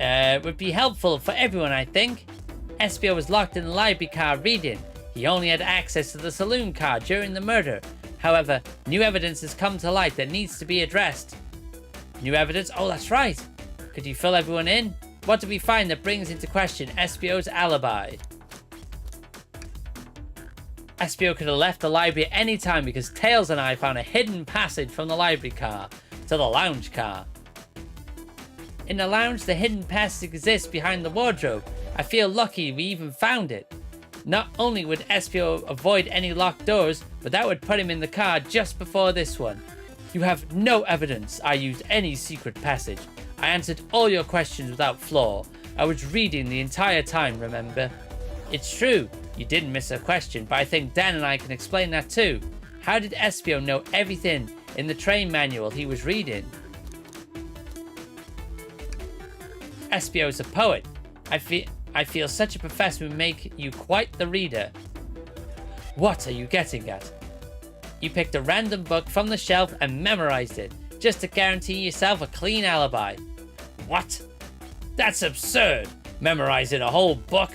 It would be helpful for everyone, I think. Espio was locked in the library car reading. He only had access to the saloon car during the murder. However, new evidence has come to light that needs to be addressed. New evidence? Oh, that's right. Could you fill everyone in? What did we find that brings into question Espio's alibi? Espio could have left the library at any time because Tails and I found a hidden passage from the library car to the lounge car. In the lounge, the hidden passage exists behind the wardrobe. I feel lucky we even found it. Not only would Espio avoid any locked doors, but that would put him in the car just before this one. You have no evidence I used any secret passage. I answered all your questions without flaw. I was reading the entire time, remember? It's true, you didn't miss a question, but I think Dan and I can explain that too. How did Espio know everything in the train manual he was reading? Espio's a poet. I feel such a professor would make you quite the reader. What are you getting at? You picked a random book from the shelf and memorized it, just to guarantee yourself a clean alibi. What? That's absurd! Memorizing a whole book?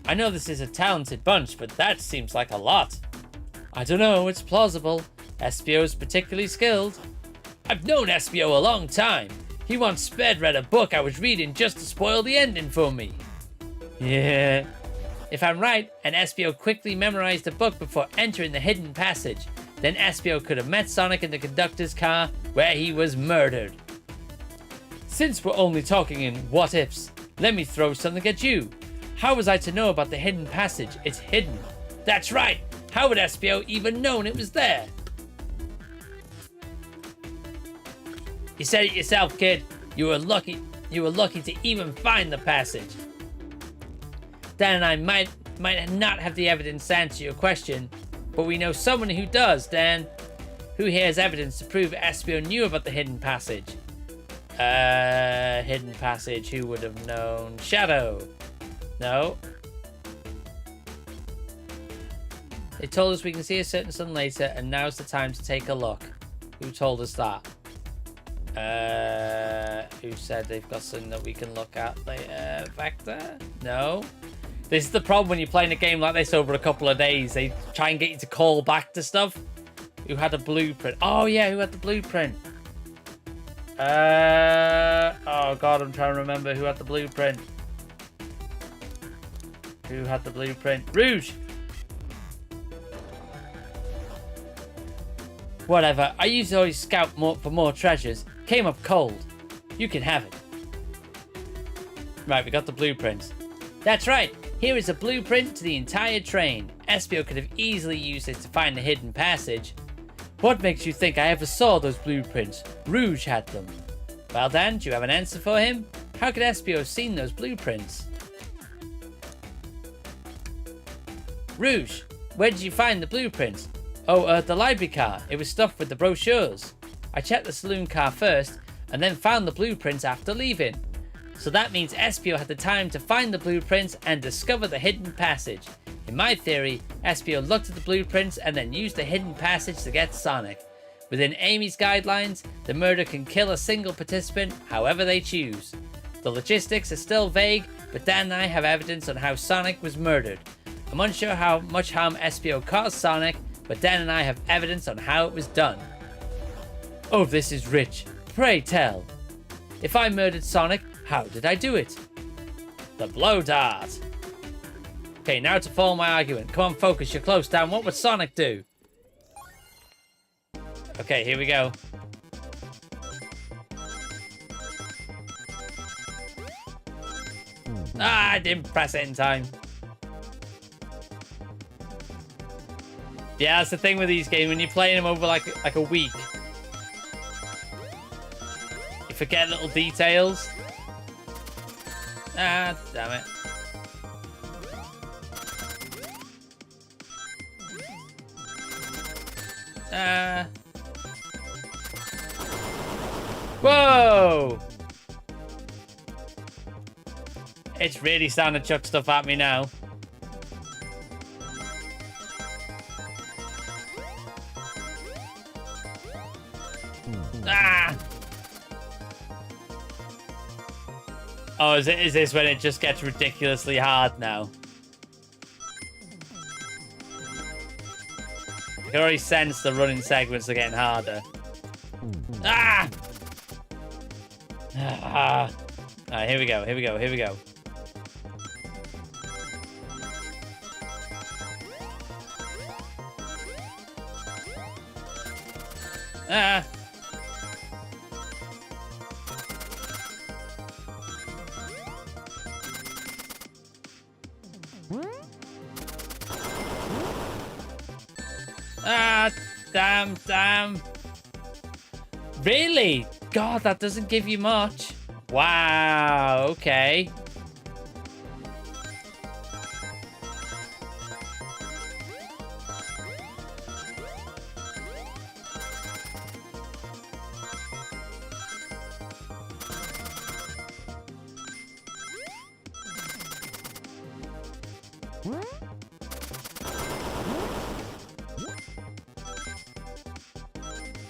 I know this is a talented bunch, but that seems like a lot. I don't know, it's plausible. Espio's particularly skilled. I've known Espio a long time. He once sped read a book I was reading just to spoil the ending for me. Yeah. If I'm right, and Espio quickly memorized the book before entering the hidden passage, then Espio could have met Sonic in the conductor's car where he was murdered. Since we're only talking in what-ifs, let me throw something at you. How was I to know about the hidden passage? It's hidden. That's right. How would Espio even known it was there? You said it yourself, kid. You were lucky to even find the passage. Dan and I might not have the evidence to answer your question, but we know someone who does, Dan. Who here has evidence to prove Espio knew about the hidden passage? Hidden passage, who would have known? Shadow. No. They told us we can see a certain sun later, and now's the time to take a look. Who told us that? Who said they've got something that we can look at later? Vector? No. This is the problem when you're playing a game like this over a couple of days. They try and get you to call back to stuff. Who had a blueprint? Oh yeah, who had the blueprint? Oh god, I'm trying to remember who had the blueprint. Who had the blueprint? Rouge! Whatever, I used to always scout for more treasures. Came up cold. You can have it. Right, we got the blueprints. That's right, here is a blueprint to the entire train. Espio could have easily used it to find the hidden passage. What makes you think I ever saw those blueprints? Rouge had them. Well Dan, do you have an answer for him? How could Espio have seen those blueprints? Rouge, where did you find the blueprints? Oh, the library car. It was stuffed with the brochures. I checked the saloon car first, and then found the blueprints after leaving. So that means Espio had the time to find the blueprints and discover the hidden passage. In my theory, Espio looked at the blueprints and then used the hidden passage to get Sonic. Within Amy's guidelines, the murder can kill a single participant however they choose. The logistics are still vague, but Dan and I have evidence on how Sonic was murdered. I'm unsure how much harm Espio caused Sonic, but Dan and I have evidence on how it was done. Oh, this is rich. Pray tell. If I murdered Sonic, how did I do it? The blow dart. Okay, now to follow my argument. Come on, focus. You're close, Dan. What would Sonic do? Okay, here we go. Ah, I didn't press it in time. Yeah, that's the thing with these games. When you're playing them over like a week, you forget little details. Ah, damn it. Whoa! It's really starting to chuck stuff at me now. Ah! Oh, is this when it just gets ridiculously hard now? I can already sense the running segments are getting harder. Ah! Alright, here we go. Ah. Ah, damn. Really? God, that doesn't give you much. Wow, okay.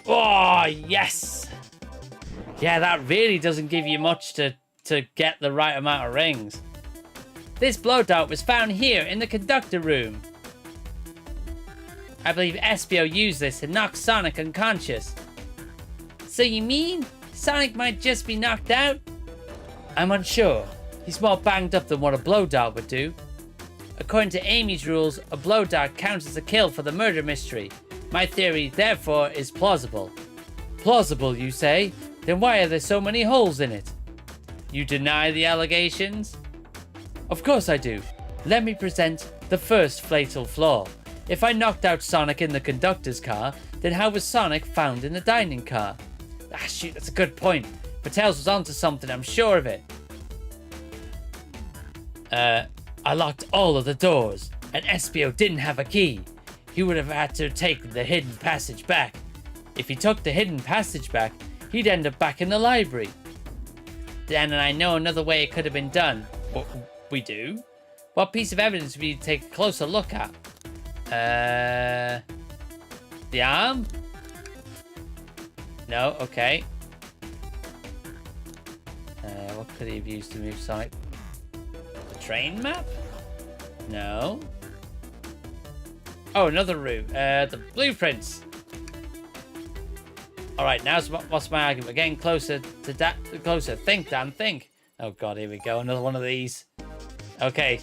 Oh, yes. Yeah, that really doesn't give you much to get the right amount of rings. This blow dart was found here in the conductor room. I believe Espio used this to knock Sonic unconscious. So you mean Sonic might just be knocked out? I'm unsure. He's more banged up than what a blow dart would do. According to Amy's rules, a blow dart counts as a kill for the murder mystery. My theory, therefore, is plausible. Plausible, you say? Then why are there so many holes in it? You deny the allegations? Of course I do. Let me present the first fatal flaw. If I knocked out Sonic in the conductor's car, then how was Sonic found in the dining car? Ah, shoot, that's a good point. But Tails was onto something, I'm sure of it. I locked all of the doors, and Espio didn't have a key. He would have had to take the hidden passage back. If he took the hidden passage back, he'd end up back in the library. Dan and I know another way it could have been done. We do? What piece of evidence would you take a closer look at? The arm? No, okay. What could he have used to move Sonic? The train map? No. Oh, another route. The blueprints. Alright, now what's my argument? We're getting closer to that. Closer. Think, Dan, think. Oh god, here we go. Another one of these. Okay.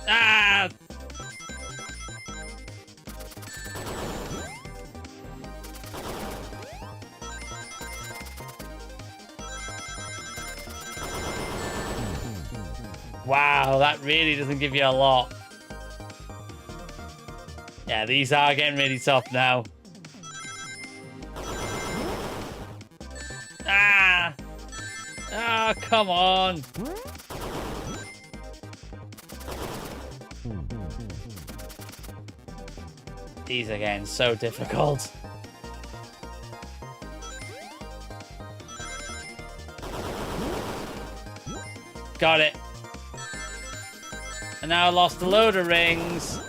Ah! Wow, that really doesn't give you a lot. Yeah, these are getting really tough now. Ah! Ah, come on. These are getting so difficult. Got it. And now I lost a load of rings.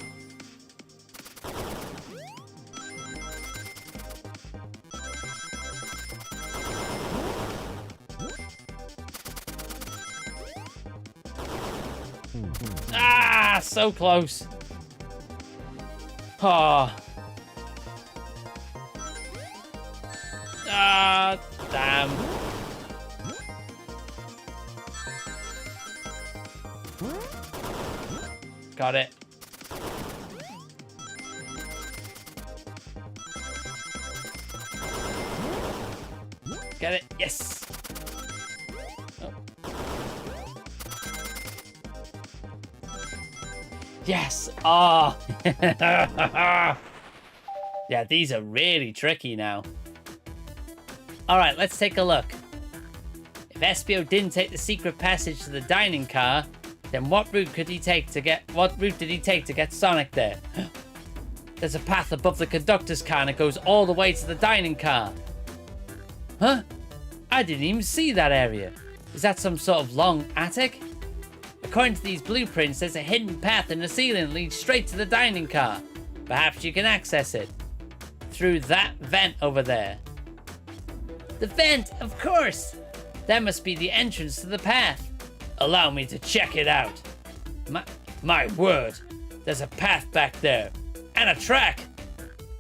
Ah, so close. Oh. Ah, damn. Got it. Get it. Yes. Oh. Yes. Oh. Yeah, these are really tricky now. All right, let's take a look. If Espio didn't take the secret passage to the dining car, then what route did he take to get Sonic there? There's a path above the conductor's car and it goes all the way to the dining car. Huh? I didn't even see that area. Is that some sort of long attic? According to these blueprints, there's a hidden path in the ceiling that leads straight to the dining car. Perhaps you can access it through that vent over there. The vent, of course! That must be the entrance to the path. Allow me to check it out. My word, there's a path back there. And a track.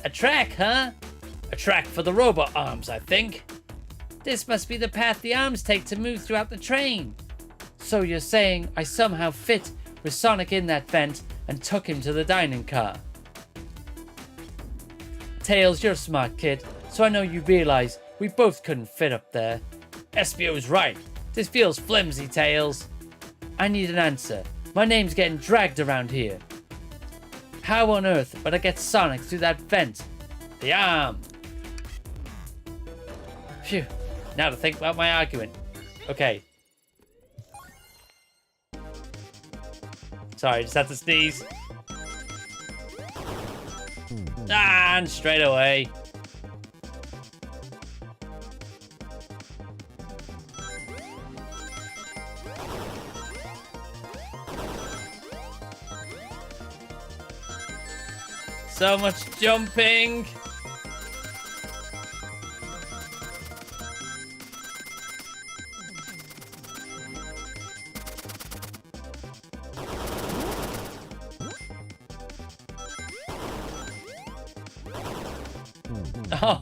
A track, huh? A track for the robot arms, I think. This must be the path the arms take to move throughout the train. So you're saying I somehow fit with Sonic in that vent and took him to the dining car. Tails, you're a smart kid, so I know you realize we both couldn't fit up there. Espio's right. This feels flimsy, Tails. I need an answer. My name's getting dragged around here. How on earth would I get Sonic through that vent? The arm. Phew. Now to think about my argument. Okay. Sorry, just had to sneeze. And straight away. So much jumping. Oh,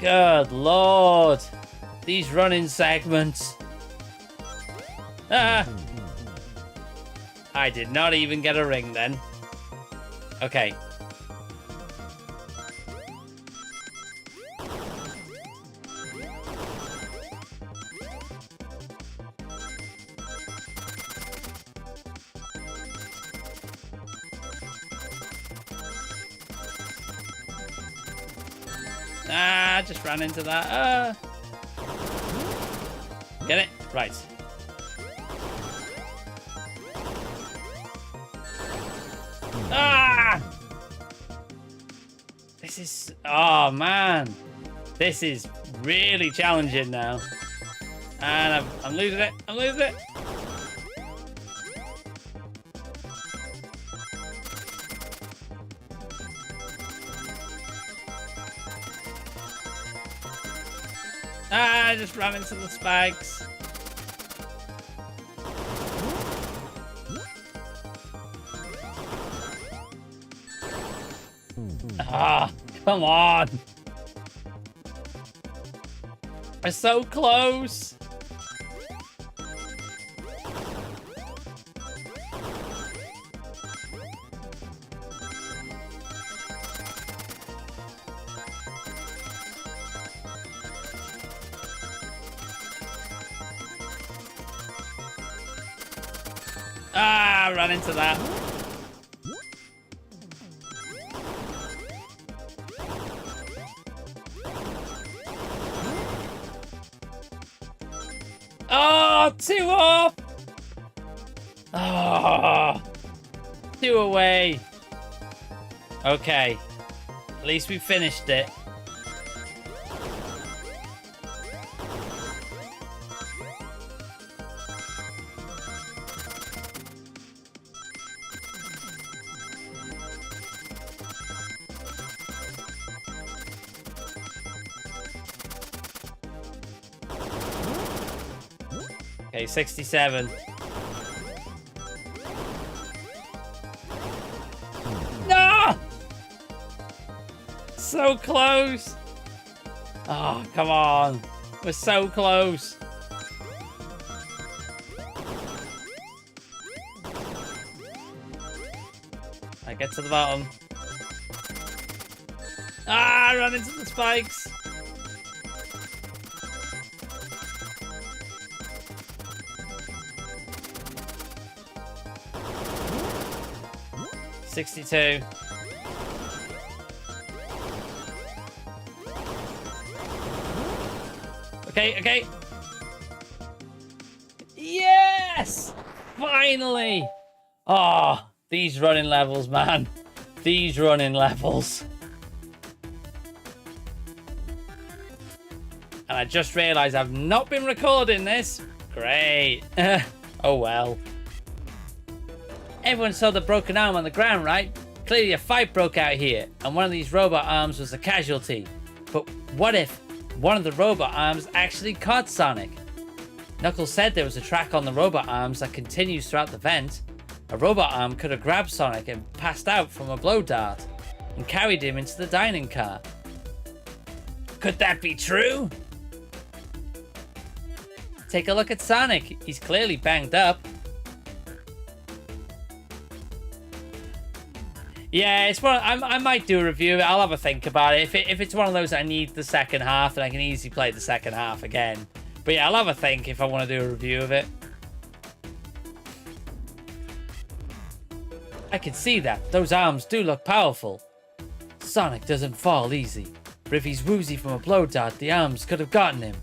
good lord. These running segments. Ah. I did not even get a ring then. Okay. Ah, just ran into that. Get it? Right. Ah! This is... Oh, man. This is really challenging now. And I'm losing it. I'm losing it. Ah, I just ran into the spikes. Ah, come on. We're so close. Ah, ran into that. Oh, 2 off. Oh, 2 away. Okay. At least we finished it. Okay, 67. No! So close. Oh, come on. We're so close. I get to the bottom. Ah, I run into the spikes. $62. Okay, okay. Yes! Finally! Oh, these running levels, man. These running levels. And I just realized I've not been recording this. Great. Oh well. Everyone saw the broken arm on the ground, right? Clearly a fight broke out here, and one of these robot arms was a casualty. But what if one of the robot arms actually caught Sonic? Knuckles said there was a track on the robot arms that continues throughout the vent. A robot arm could have grabbed Sonic and passed out from a blow dart and carried him into the dining car. Could that be true? Take a look at Sonic. He's clearly banged up. Yeah, it's one. I might do a review of it. I'll have a think about it. If it's one of those I need the second half, then I can easily play the second half again. But yeah, I'll have a think if I want to do a review of it. I can see that. Those arms do look powerful. Sonic doesn't fall easy. But if he's woozy from a blow dart, the arms could have gotten him.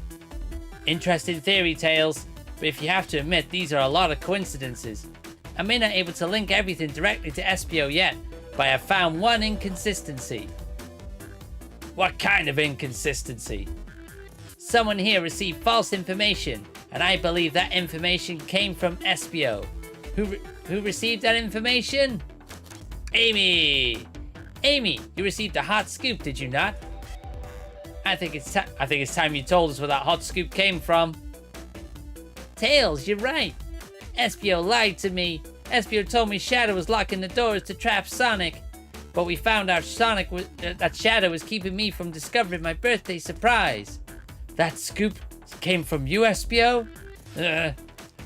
Interesting theory, Tails. But if you have to admit, these are a lot of coincidences. I may not be able to link everything directly to SPO yet, but I have found one inconsistency. What kind of inconsistency? Someone here received false information, and I believe that information came from SPO. Who received that information? Amy! Amy, you received a hot scoop, did you not? I think it's time you told us where that hot scoop came from. Tails, you're right. SPO lied to me. SPO told me Shadow was locking the doors to trap Sonic, but we found out that Shadow was keeping me from discovering my birthday surprise. That scoop came from you, SPO?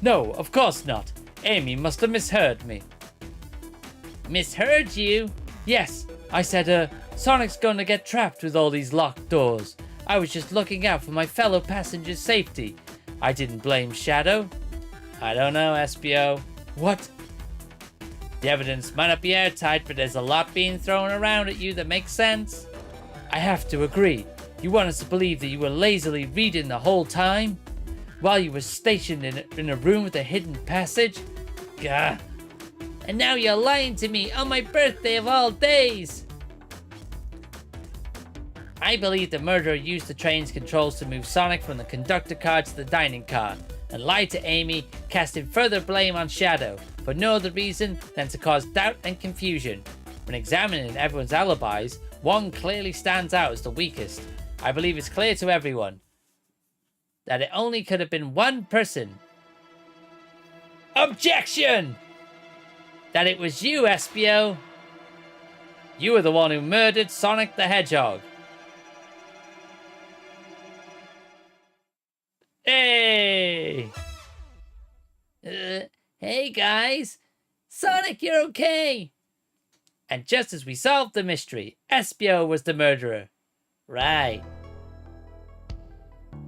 No, of course not. Amy must have misheard me. Misheard you? Yes, I said, Sonic's gonna get trapped with all these locked doors. I was just looking out for my fellow passengers' safety. I didn't blame Shadow. I don't know, SPO. What? The evidence might not be airtight, but there's a lot being thrown around at you that makes sense. I have to agree. You want us to believe that you were lazily reading the whole time? While you were stationed in a room with a hidden passage? Gah. And now you're lying to me on my birthday of all days! I believe the murderer used the train's controls to move Sonic from the conductor car to the dining car, and lied to Amy, casting further blame on Shadow, for no other reason than to cause doubt and confusion. When examining everyone's alibis, one clearly stands out as the weakest. I believe it's clear to everyone that it only could have been one person. Objection! That it was you, SPO. You were the one who murdered Sonic the Hedgehog. Hey! Hey guys! Sonic, you're okay! And just as we solved the mystery, SPO was the murderer. Right.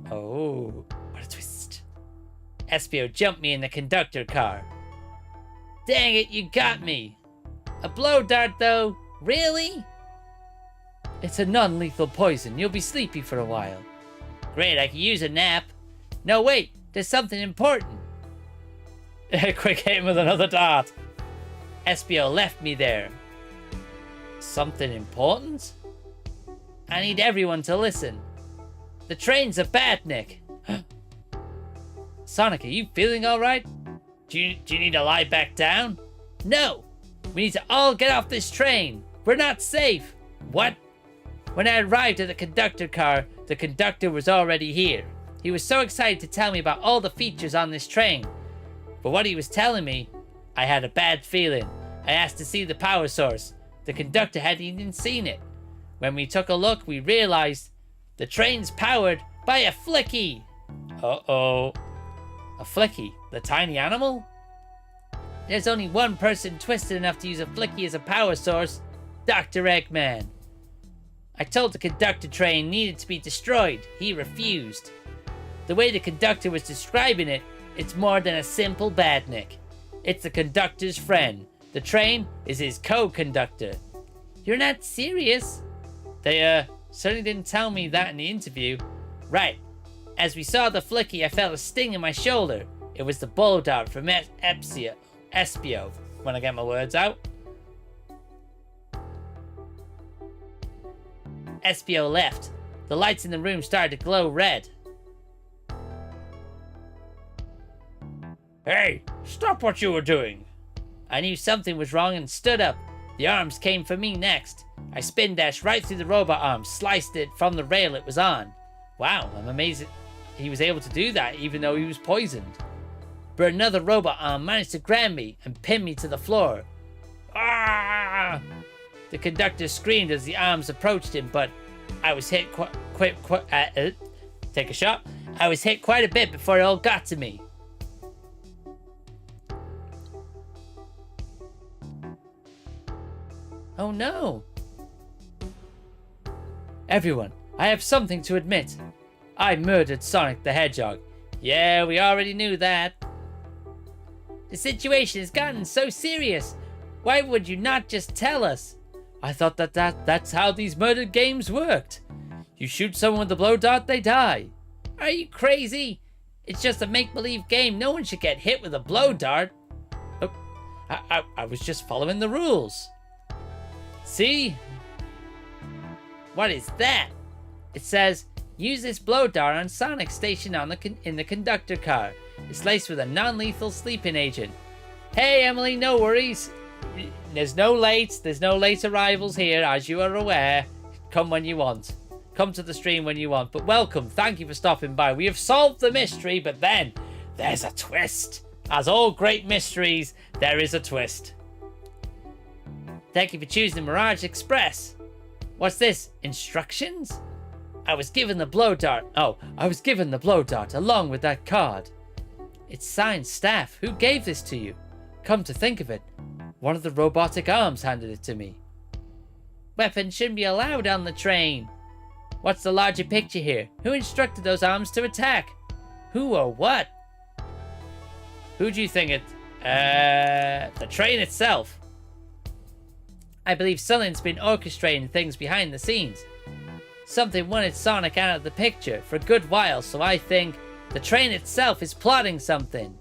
Oh, what a twist. SPO jumped me in the conductor car. Dang it, you got me. A blow dart though? Really? It's a non-lethal poison. You'll be sleepy for a while. Great, I can use a nap. No, wait, there's something important. Quick, hit him with another dart. SPO left me there. Something important? I need everyone to listen. The train's a badnik. Sonic, are you feeling alright? Do you need to lie back down? No! We need to all get off this train. We're not safe. What? When I arrived at the conductor car, the conductor was already here. He was so excited to tell me about all the features on this train. But what he was telling me, I had a bad feeling. I asked to see the power source. The conductor hadn't even seen it. When we took a look, we realized the train's powered by a flicky. Uh-oh. A flicky? The tiny animal? There's only one person twisted enough to use a flicky as a power source. Dr. Eggman. I told the conductor train needed to be destroyed. He refused. The way the conductor was describing it, it's more than a simple badnik. It's the conductor's friend. The train is his co-conductor. You're not serious? They, certainly didn't tell me that in the interview. Right. As we saw the flicky, I felt a sting in my shoulder. It was the blow dart from SPO, when I get my words out. SPO left. The lights in the room started to glow red. Hey, stop what you were doing. I knew something was wrong and stood up. The arms came for me next. I spin dashed right through the robot arm, sliced it from the rail it was on. Wow, I'm amazed he was able to do that even though he was poisoned. but another robot arm managed to grab me and pin me to the floor. Ah! The conductor screamed as the arms approached him, but I was hit take a shot. I was hit quite a bit before it all got to me. Oh no! Everyone, I have something to admit. I murdered Sonic the Hedgehog. Yeah, we already knew that. The situation has gotten so serious. Why would you not just tell us? I thought that's how these murder games worked. You shoot someone with a blow dart, they die. Are you crazy? It's just a make-believe game. No one should get hit with a blow dart. Oh, I was just following the rules. See? What is that? It says, use this blow dart on Sonic stationed in the conductor car. It's laced with a non-lethal sleeping agent. Hey, Emily, no worries. There's no late arrivals here, as you are aware. Come when you want. Come to the stream when you want. But welcome. Thank you for stopping by. We have solved the mystery, but then there's a twist. As all great mysteries, there is a twist. Thank you for choosing Mirage Express. What's this? Instructions? I was given the blow dart. Oh, I was given the blow dart along with that card. It's signed staff. Who gave this to you? Come to think of it, one of the robotic arms handed it to me. Weapons shouldn't be allowed on the train. What's the larger picture here? Who instructed those arms to attack? Who or what? Who do you think it... the train itself. I believe something's been orchestrating things behind the scenes. Something wanted Sonic out of the picture for a good while, so I think the train itself is plotting something.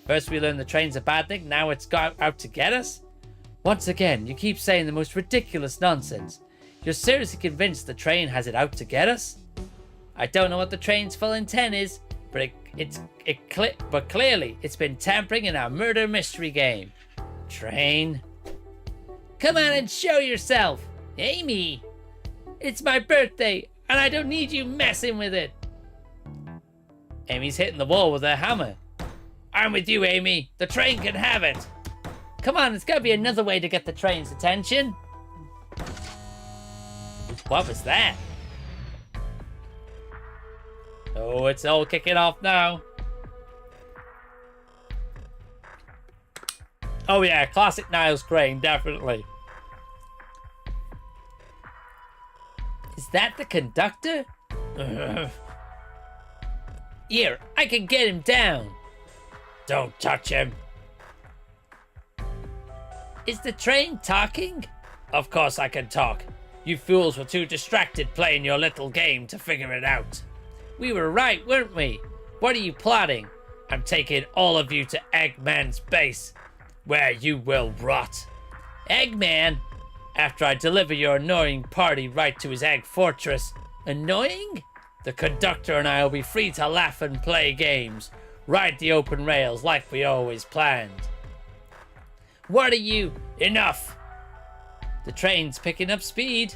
First we learned the train's a bad thing, now it's got out to get us? Once again, you keep saying the most ridiculous nonsense. You're seriously convinced the train has it out to get us? I don't know what the train's full intent is, but but clearly it's been tampering in our murder mystery game. Train. Come on and show yourself, Amy. It's my birthday, and I don't need you messing with it. Amy's hitting the wall with her hammer. I'm with you, Amy. The train can have it. Come on, there's got to be another way to get the train's attention. What was that? Oh, it's all kicking off now. Oh yeah, classic Niles Crane, definitely. Is that the conductor? Here, I can get him down. Don't touch him. Is the train talking? Of course I can talk. You fools were too distracted playing your little game to figure it out. We were right, weren't we? What are you plotting? I'm taking all of you to Eggman's base, where you will rot. Eggman? After I deliver your annoying party right to his egg fortress. Annoying? The conductor and I will be free to laugh and play games. Ride the open rails like we always planned. What are you? Enough! The train's picking up speed.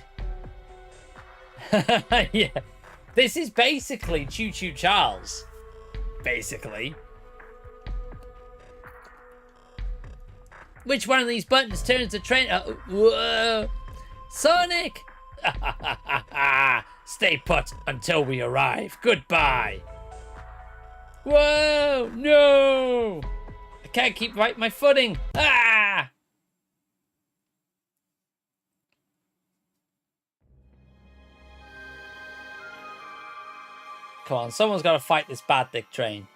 Yeah. This is basically Choo Choo Charles. Basically. Which one of these buttons turns the train? Whoa! Sonic! Stay put until we arrive. Goodbye. Whoa! No! I can't keep my footing. Ah! Come on, someone's got to fight this bad dick train.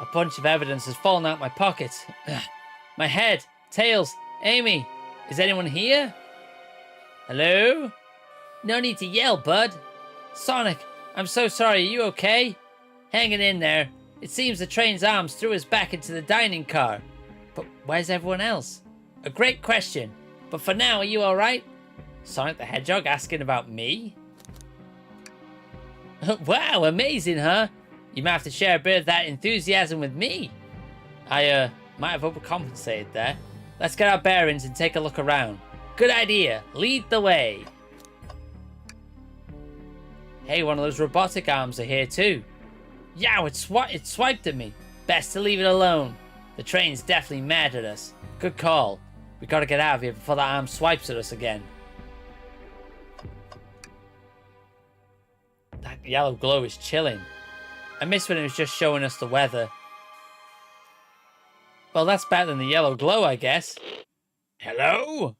A bunch of evidence has fallen out my pockets. My head, Tails, Amy, is anyone here? Hello? No need to yell, bud. Sonic, I'm so sorry, are you okay? Hanging in there. It seems the train's arms threw us back into the dining car. But where's everyone else? A great question. But for now, are you alright? Sonic the Hedgehog asking about me? Wow, amazing, huh? You might have to share a bit of that enthusiasm with me. I, might have overcompensated there. Let's get our bearings and take a look around. Good idea. Lead the way. Hey, one of those robotic arms are here too. Yeah, it swiped at me. Best to leave it alone. The train's definitely mad at us. Good call. We gotta get out of here before that arm swipes at us again. That yellow glow is chilling. I miss when it was just showing us the weather. Well, that's better than the yellow glow, I guess. Hello?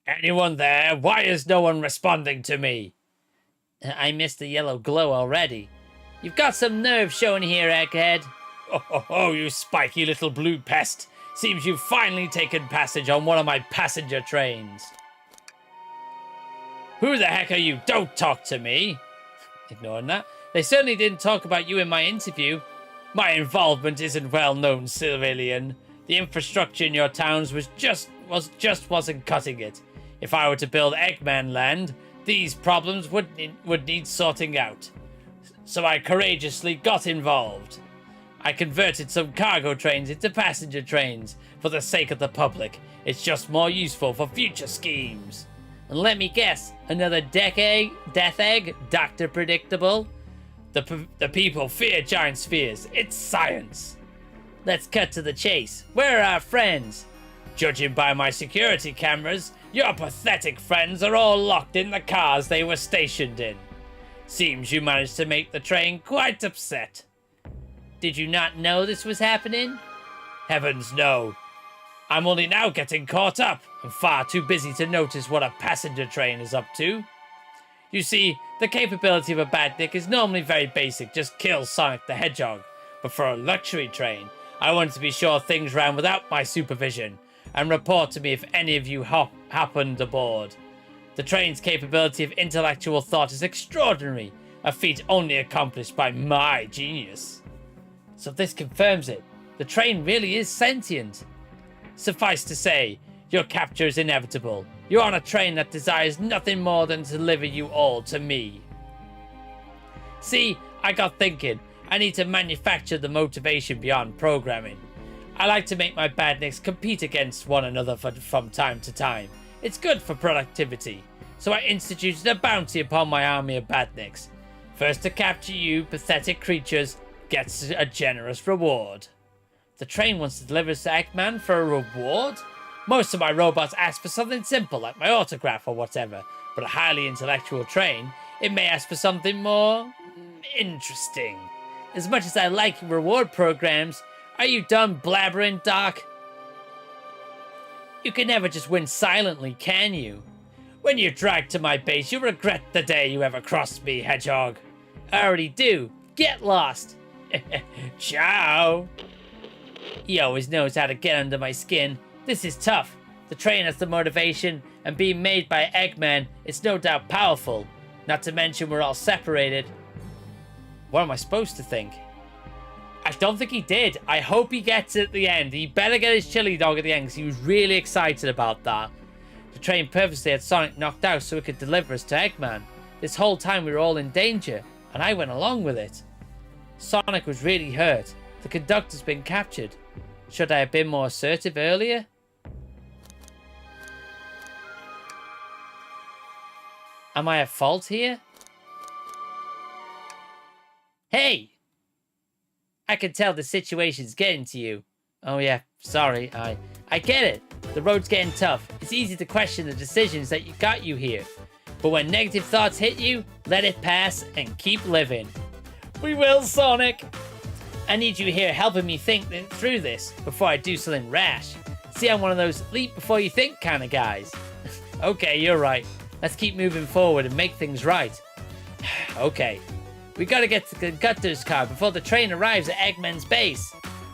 Anyone there? Why is no one responding to me? I missed the yellow glow already. You've got some nerve showing here, Egghead. Oh, you spiky little blue pest. Seems you've finally taken passage on one of my passenger trains. Who the heck are you? Don't talk to me. Ignoring that. They certainly didn't talk about you in my interview. My involvement isn't well known, civilian. The infrastructure in your towns wasn't cutting it. If I were to build Eggman Land, these problems would need sorting out. So I courageously got involved. I converted some cargo trains into passenger trains for the sake of the public. It's just more useful for future schemes. And let me guess, another death egg, Dr. Predictable? The people fear giant spheres. It's science. Let's cut to the chase. Where are our friends? Judging by my security cameras, your pathetic friends are all locked in the cars they were stationed in. Seems you managed to make the train quite upset. Did you not know this was happening? Heavens no. I'm only now getting caught up. I'm far too busy to notice what a passenger train is up to. You see, the capability of a badnik is normally very basic, just kill Sonic the Hedgehog. But for a luxury train, I wanted to be sure things ran without my supervision, and report to me if any of you happened aboard. The train's capability of intellectual thought is extraordinary, a feat only accomplished by my genius. So this confirms it. The train really is sentient. Suffice to say, your capture is inevitable. You're on a train that desires nothing more than to deliver you all to me. See, I got thinking. I need to manufacture the motivation beyond programming. I like to make my badniks compete against one another from time to time. It's good for productivity. So I instituted a bounty upon my army of badniks. First to capture you, pathetic creatures, gets a generous reward. The train wants to deliver us to Eggman for a reward? Most of my robots ask for something simple, like my autograph or whatever, but a highly intellectual train, it may ask for something more interesting. As much as I like reward programs, are you done blabbering, Doc? You can never just win silently, can you? When you're dragged to my base, you'll regret the day you ever crossed me, Hedgehog. I already do. Get lost. Ciao. He always knows how to get under my skin. This is tough. The train has the motivation, and being made by Eggman, it's no doubt powerful. Not to mention we're all separated. What am I supposed to think? I don't think he did. I hope he gets it at the end. He better get his chili dog at the end because he was really excited about that. The train purposely had Sonic knocked out so it could deliver us to Eggman. This whole time we were all in danger, and I went along with it. Sonic was really hurt. The conductor's been captured. Should I have been more assertive earlier? Am I at fault here? Hey! I can tell the situation's getting to you. Oh yeah, sorry, I get it. The road's getting tough. It's easy to question the decisions that got you here. But when negative thoughts hit you, let it pass and keep living. We will, Sonic! I need you here helping me think through this before I do something rash. See, I'm one of those leap before you think kind of guys. Okay, you're right. Let's keep moving forward and make things right. Okay. We gotta get to the Gutter's car before the train arrives at Eggman's base.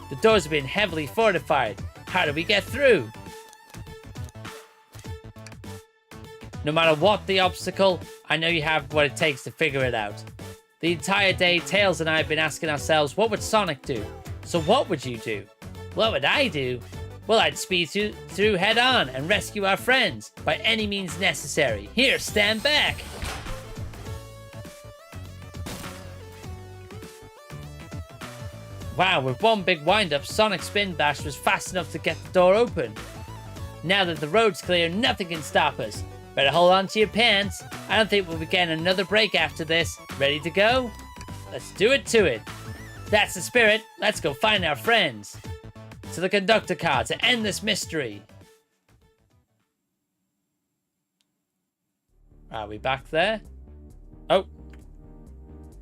The doors have been heavily fortified. How do we get through? No matter what the obstacle, I know you have what it takes to figure it out. The entire day, Tails and I have been asking ourselves, what would Sonic do? So what would you do? What would I do? Well, I'd speed through head on and rescue our friends by any means necessary. Here, stand back. Wow, with one big wind-up, Sonic's spin dash was fast enough to get the door open. Now that the road's clear, nothing can stop us. Better hold on to your pants. I don't think we'll be getting another break after this. Ready to go? Let's do it to it. That's the spirit. Let's go find our friends. To the conductor car to end this mystery. Are we back there? Oh.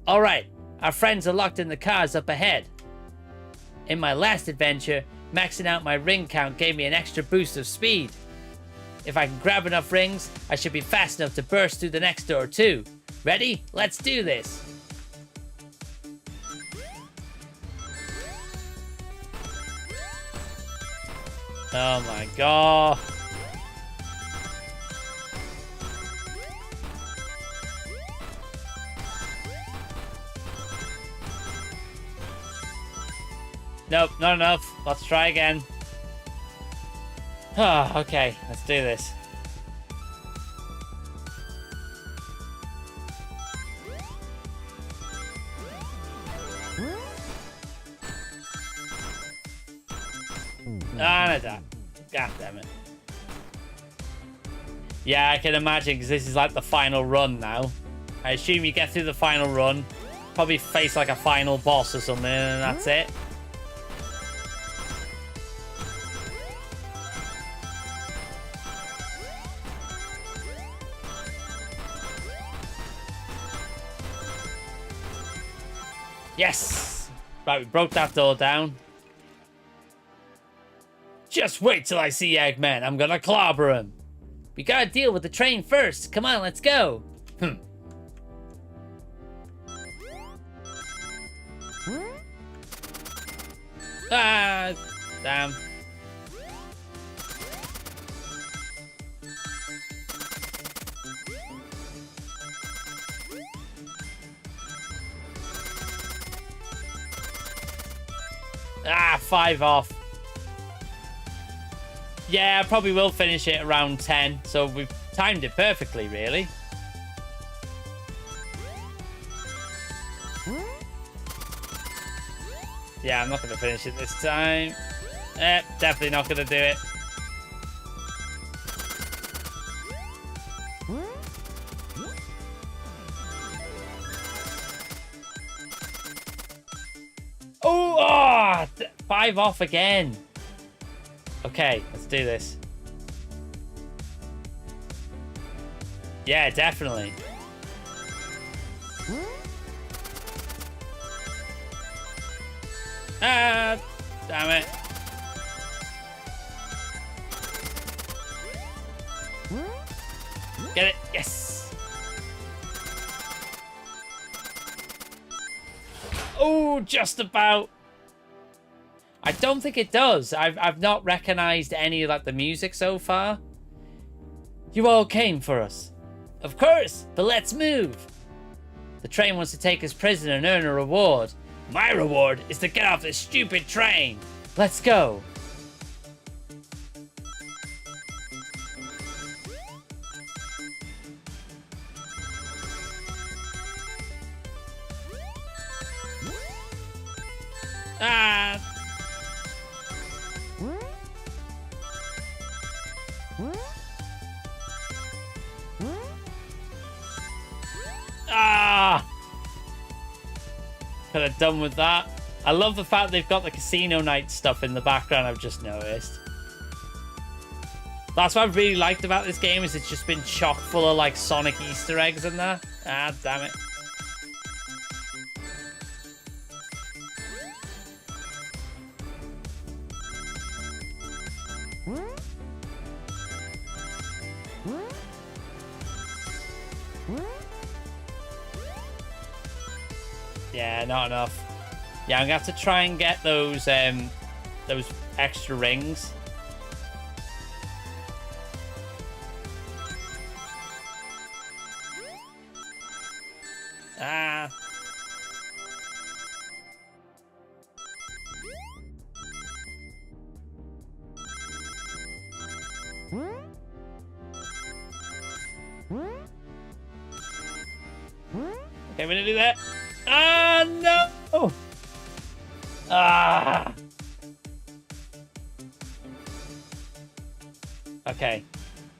All right. Our friends are locked in the cars up ahead. In my last adventure, maxing out my ring count gave me an extra boost of speed. If I can grab enough rings, I should be fast enough to burst through the next door too. Ready? Let's do this. Oh my god. Nope, not enough. Let's try again. Oh, okay, let's do this. Ah, no, God damn it. Yeah, I can imagine, because this is like the final run now. I assume you get through the final run, probably face like a final boss or something, and that's it. Yes! Right, we broke that door down. Just wait till I see Eggman. I'm gonna clobber him. We gotta deal with the train first. Come on, let's go. Ah, damn. Ah, 5 off. Yeah, I probably will finish it around 10, so we've timed it perfectly, really. Yeah, I'm not going to finish it this time. Definitely not going to do it. Oh, 5 off again. Okay, let's do this. Yeah, definitely. Ah, damn it. Get it? Yes. Oh, just about. I don't think it does. I've not recognized any of like the music so far. You all came for us. Of course, but let's move. The train wants to take us prisoner and earn a reward. My reward is to get off this stupid train. Let's go. Ah. Ah! Could have done with that. I love the fact they've got the casino night stuff in the background, I've just noticed. That's what I've really liked about this game, is it's just been chock full of like Sonic Easter eggs in there. Ah, damn it. Yeah, not enough. Yeah, I'm gonna have to try and get those extra rings. Ah. Okay, we're gonna do that. Ah, no! Ah! Okay.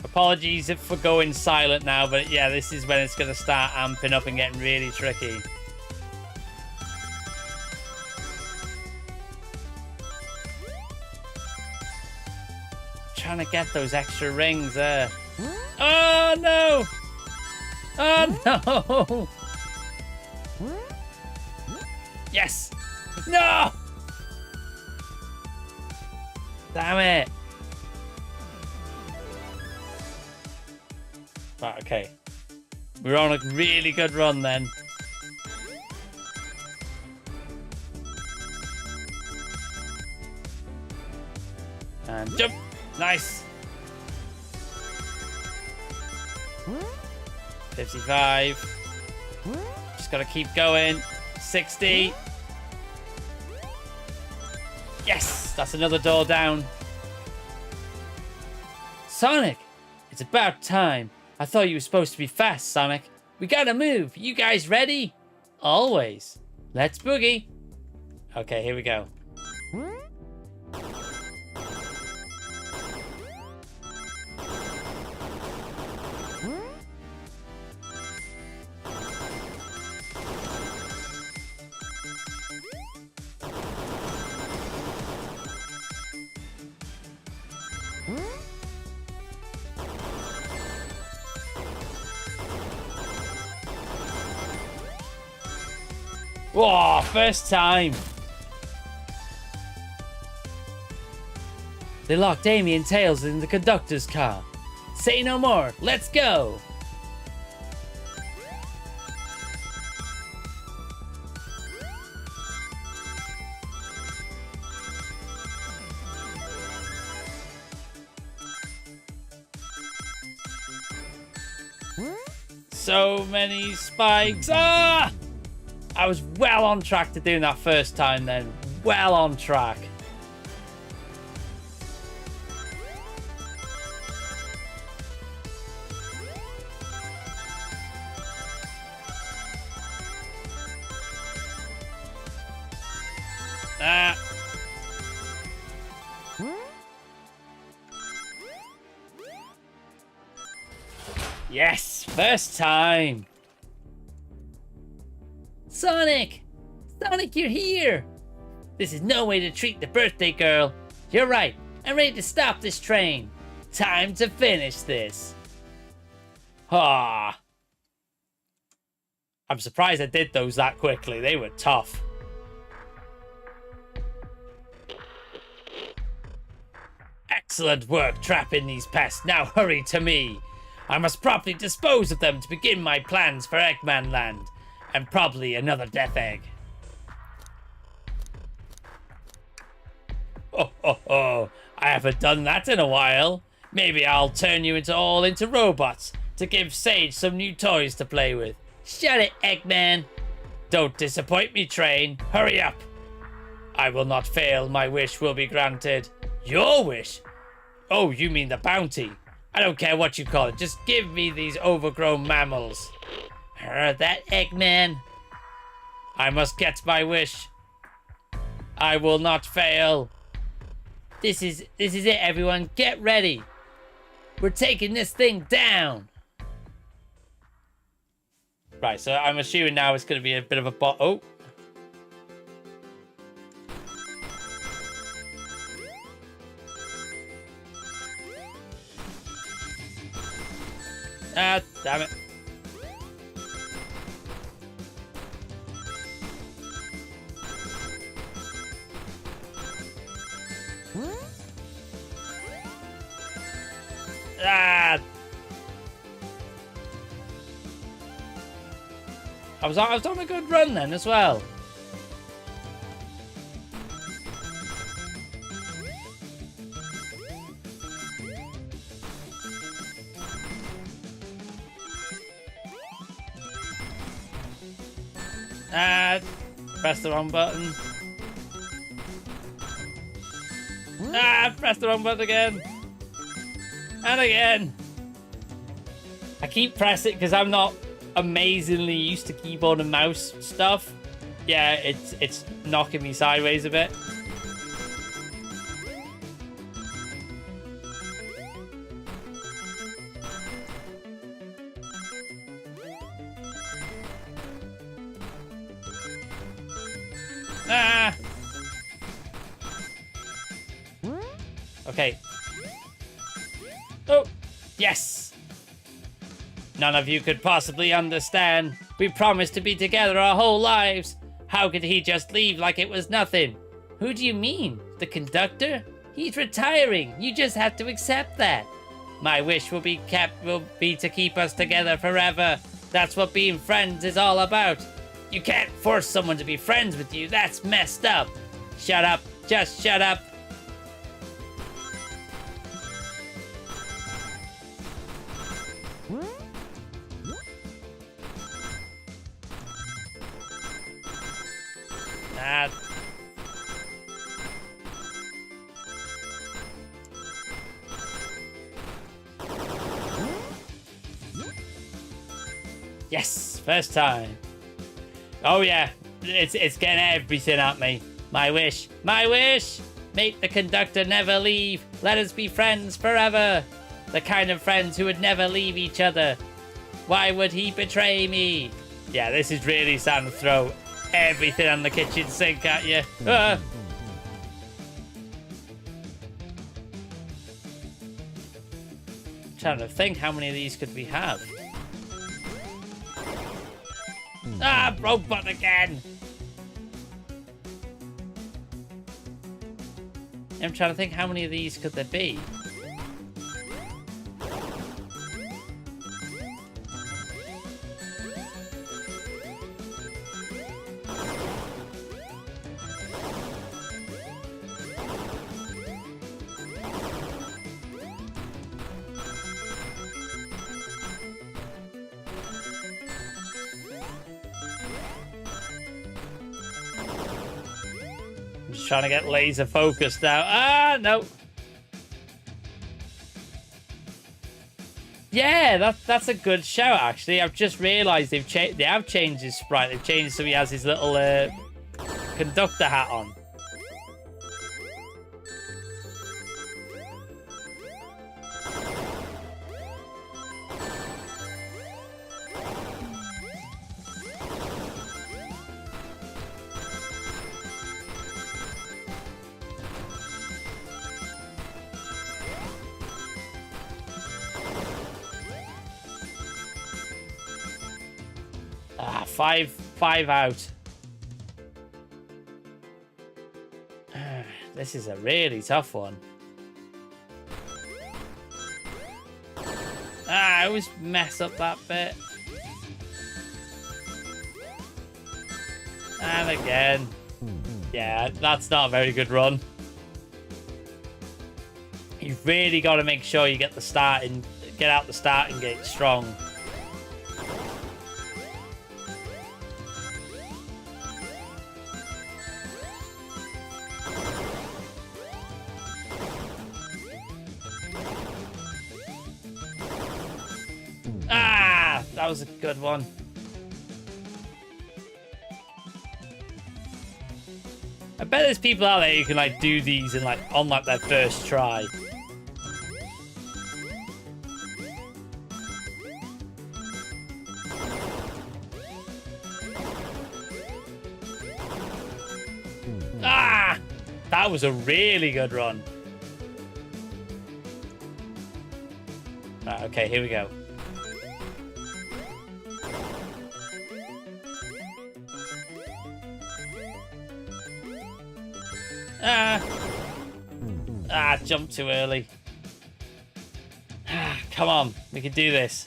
Apologies for going silent now, but yeah, this is when it's going to start amping up and getting really tricky. trying to get those extra rings there. Oh, no! Oh, no! Yes! No! Damn it! Right, okay. We're on a really good run then. And jump! Nice! 55. Just gotta keep going. 60. Yes! That's another door down. Sonic! It's about time. I thought you were supposed to be fast, Sonic. We gotta move. You guys ready? Always. Let's boogie. Okay, here we go. Whoa, first time. They locked Amy and Tails in the conductor's car. Say no more. Let's go. So many spikes. Ah! I was well on track to doing that first time then. Well on track. Ah. Yes, first time. Sonic! Sonic, you're here! This is no way to treat the birthday girl. You're right. I'm ready to stop this train. Time to finish this. Ah. I'm surprised I did those that quickly. They were tough. Excellent work trapping these pests. Now hurry to me. I must properly dispose of them to begin my plans for Eggman Land. And probably another death egg. Oh, I haven't done that in a while. Maybe I'll turn you all into robots to give Sage some new toys to play with. Shut it, Eggman. Don't disappoint me, train. Hurry up. I will not fail. My wish will be granted. Your wish? Oh, you mean the bounty. I don't care what you call it. Just give me these overgrown mammals. Heard that, Eggman? I must get my wish. I will not fail. This is it, everyone. Get ready. We're taking this thing down. Right, so I'm assuming now it's going to be a bit of a bot. Oh. Ah, damn it. Ah! I was on a good run then as well. Ah! Press the wrong button. Ah! Press the wrong button again. And again. I keep pressing because I'm not amazingly used to keyboard and mouse stuff. Yeah, it's knocking me sideways a bit. Ah! Okay. Oh, yes. None of you could possibly understand. We promised to be together our whole lives. How could he just leave like it was nothing? Who do you mean? The conductor? He's retiring. You just have to accept that. My wish will be to keep us together forever. That's what being friends is all about. You can't force someone to be friends with you. That's messed up. Shut up. Just shut up. Nah. Yes, first time. Oh yeah, it's getting everything at me. My wish, make the conductor never leave. Let us be friends forever. The kind of friends who would never leave each other. Why would he betray me? Yeah, this is really starting to throw everything on the kitchen sink at you. Trying to think how many of these could we have. Ah, robot again. I'm trying to think how many of these could there be. Trying to get laser focused now. Ah, no. Yeah, that's a good shout, actually. I've just realised they have changed his sprite. They've changed so he has his little conductor hat on. Five out. This is a really tough one. I always mess up that bit. And again. Yeah, that's not a very good run. You've really got to make sure you get out the starting gate strong. That was a good one. I bet there's people out there who can like do these and on their first try. That was a really good run. Right, okay, here we go. Jumped too early. Come on, we can do this.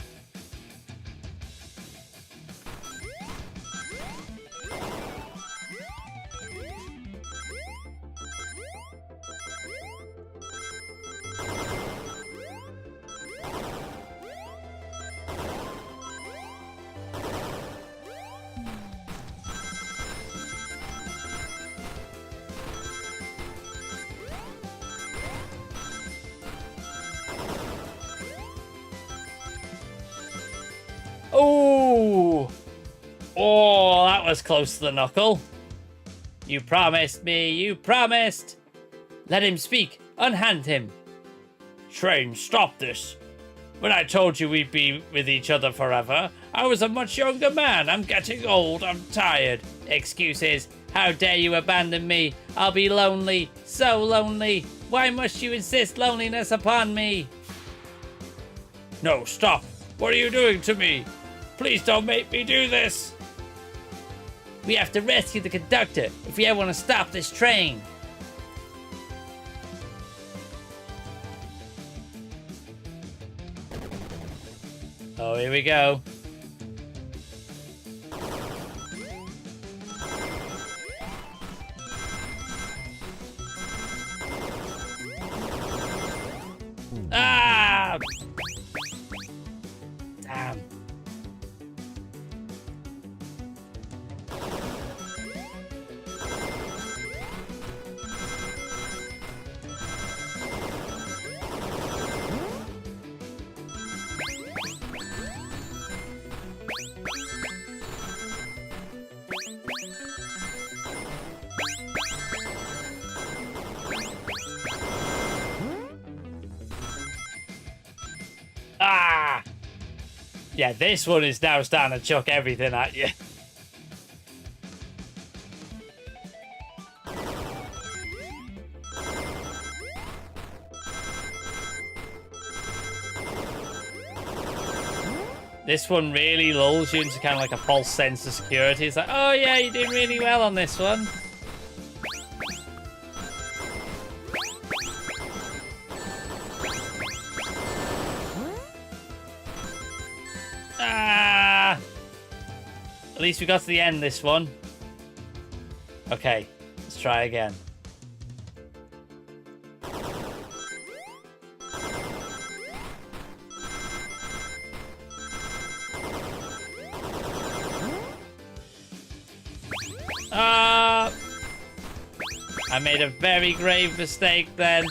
Oh, that was close to the knuckle. You promised me, you promised. Let him speak, unhand him. Train, stop this. When I told you we'd be with each other forever, I was a much younger man. I'm getting old, I'm tired. Excuses. How dare you abandon me? I'll be lonely, so lonely. Why must you insist loneliness upon me? No, stop. What are you doing to me? Please don't make me do this. We have to rescue the conductor if we ever want to stop this train. Oh, here we go. Ah! Damn. Ah! Yeah, this one is now starting to chuck everything at you. This one really lulls you into kind of like a false sense of security. It's like, oh yeah, you're doing really well on this one. Ah! At least we got to the end this one. Okay, let's try again. I made a very grave mistake then.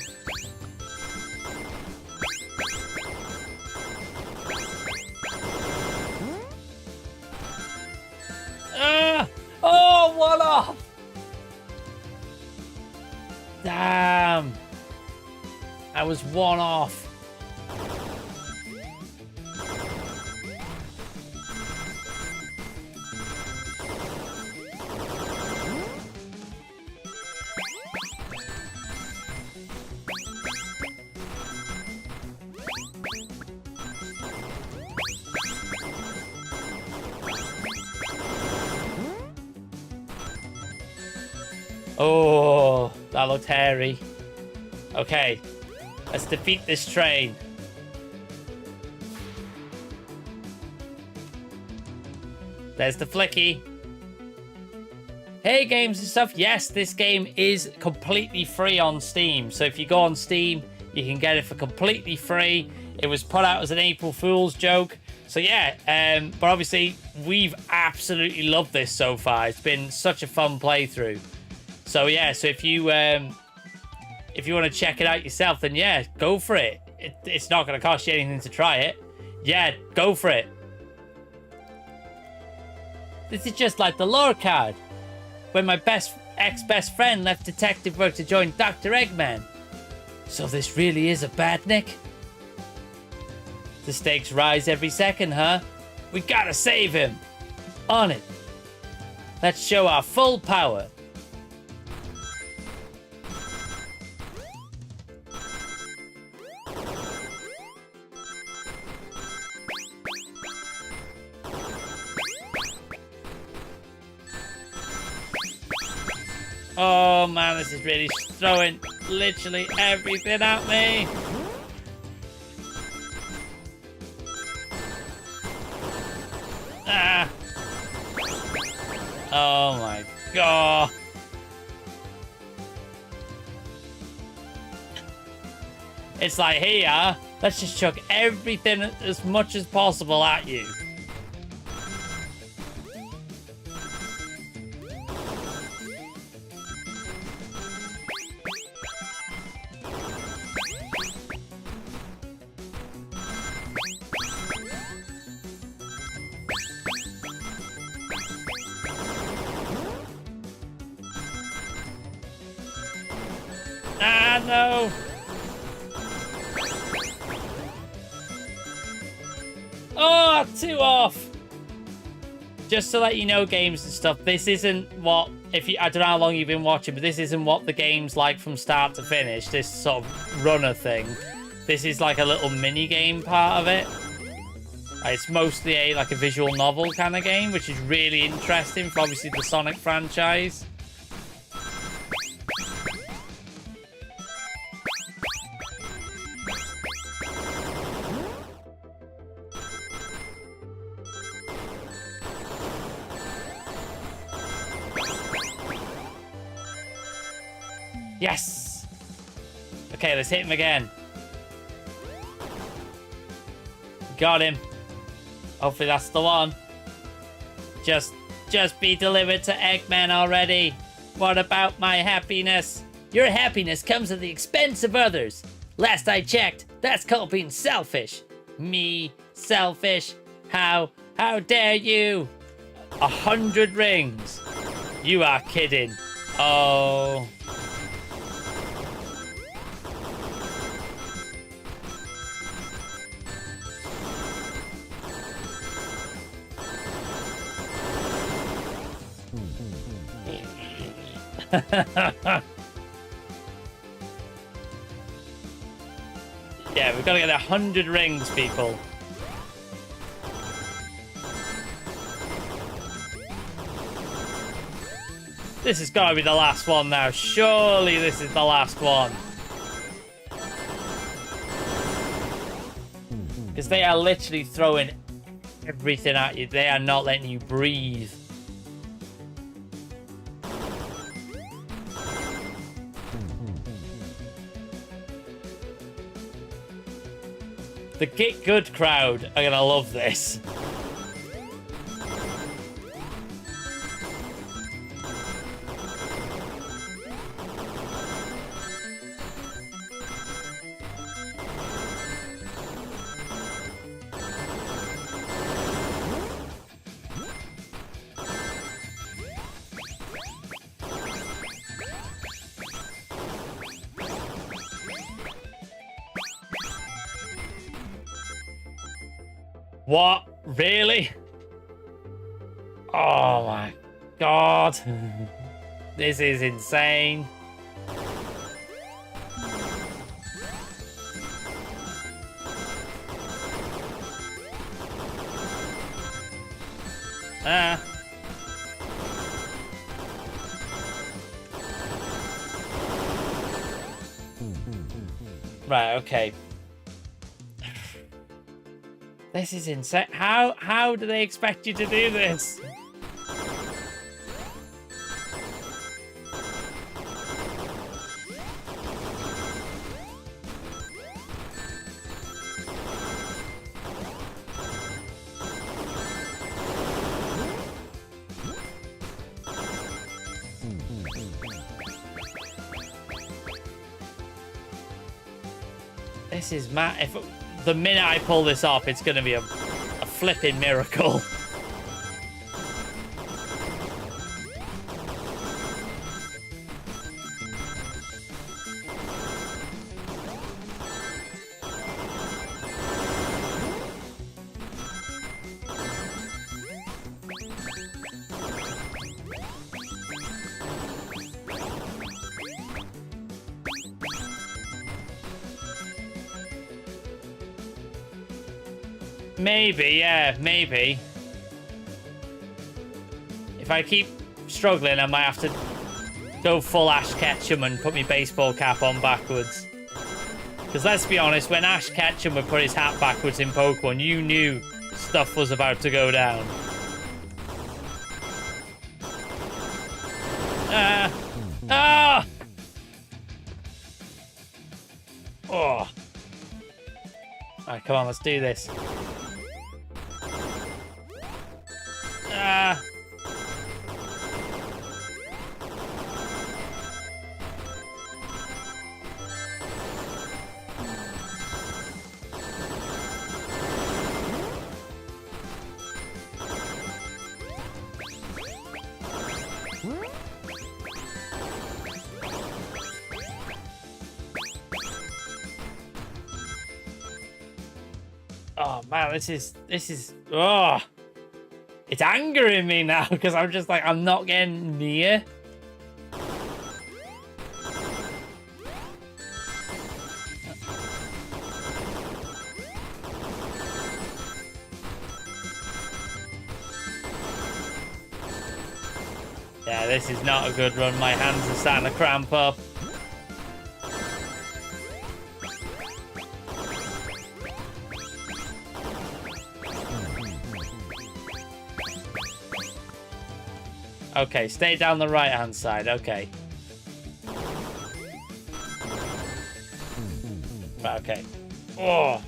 Oh, one off! Damn. I was one off. Oh, that looked hairy. Okay, let's defeat this train. There's the flicky. Hey, games and stuff. Yes, this game is completely free on Steam. So if you go on Steam, you can get it for completely free. It was put out as an April Fool's joke. So yeah, but obviously we've absolutely loved this so far. It's been such a fun playthrough. So yeah, so if you want to check it out yourself, then yeah, go for it. It's not going to cost you anything to try it. Yeah, go for it. This is just like the lore card. When my ex-best friend left detective work to join Dr. Eggman. So this really is a badnik? The stakes rise every second, huh? We gotta save him. On it. Let's show our full power. Oh man, this is really throwing literally everything at me. Ah. Oh my god. It's like, here, let's just chuck everything as much as possible at you. Ah, no. Oh, 2 off. Just to let you know, games and stuff, this isn't what, I don't know how long you've been watching, but this isn't what the game's like from start to finish, this sort of runner thing. this is like a little mini game part of it. It's mostly like a visual novel kind of game, which is really interesting for obviously the Sonic franchise. Yes! Okay, let's hit him again. Got him. Hopefully that's the one. Just be delivered to Eggman already. What about my happiness? Your happiness comes at the expense of others. Last I checked, that's called being selfish. Me, selfish? How dare you? 100 rings. You are kidding. Oh. Yeah, we've got to get 100 rings, people. This has got to be the last one now. Surely this is the last one. Because they are literally throwing everything at you. They are not letting you breathe. The Get Good crowd are going to love this. What? Really? Oh my god. This is insane. Ah. Right, okay. This is insane. How do they expect you to do this? This is mad. If the minute I pull this off, it's going to be a flipping miracle. Maybe, yeah, maybe. If I keep struggling, I might have to go full Ash Ketchum and put my baseball cap on backwards. Because let's be honest, when Ash Ketchum would put his hat backwards in Pokemon, you knew stuff was about to go down. Ah! Oh! Alright, come on, let's do this. Ah! Oh man, this is oh, it's angering me now because I'm just like, I'm not getting near. this is not a good run. My hands are starting to cramp up. Okay, stay down the right-hand side. Okay. Right, okay. Oh.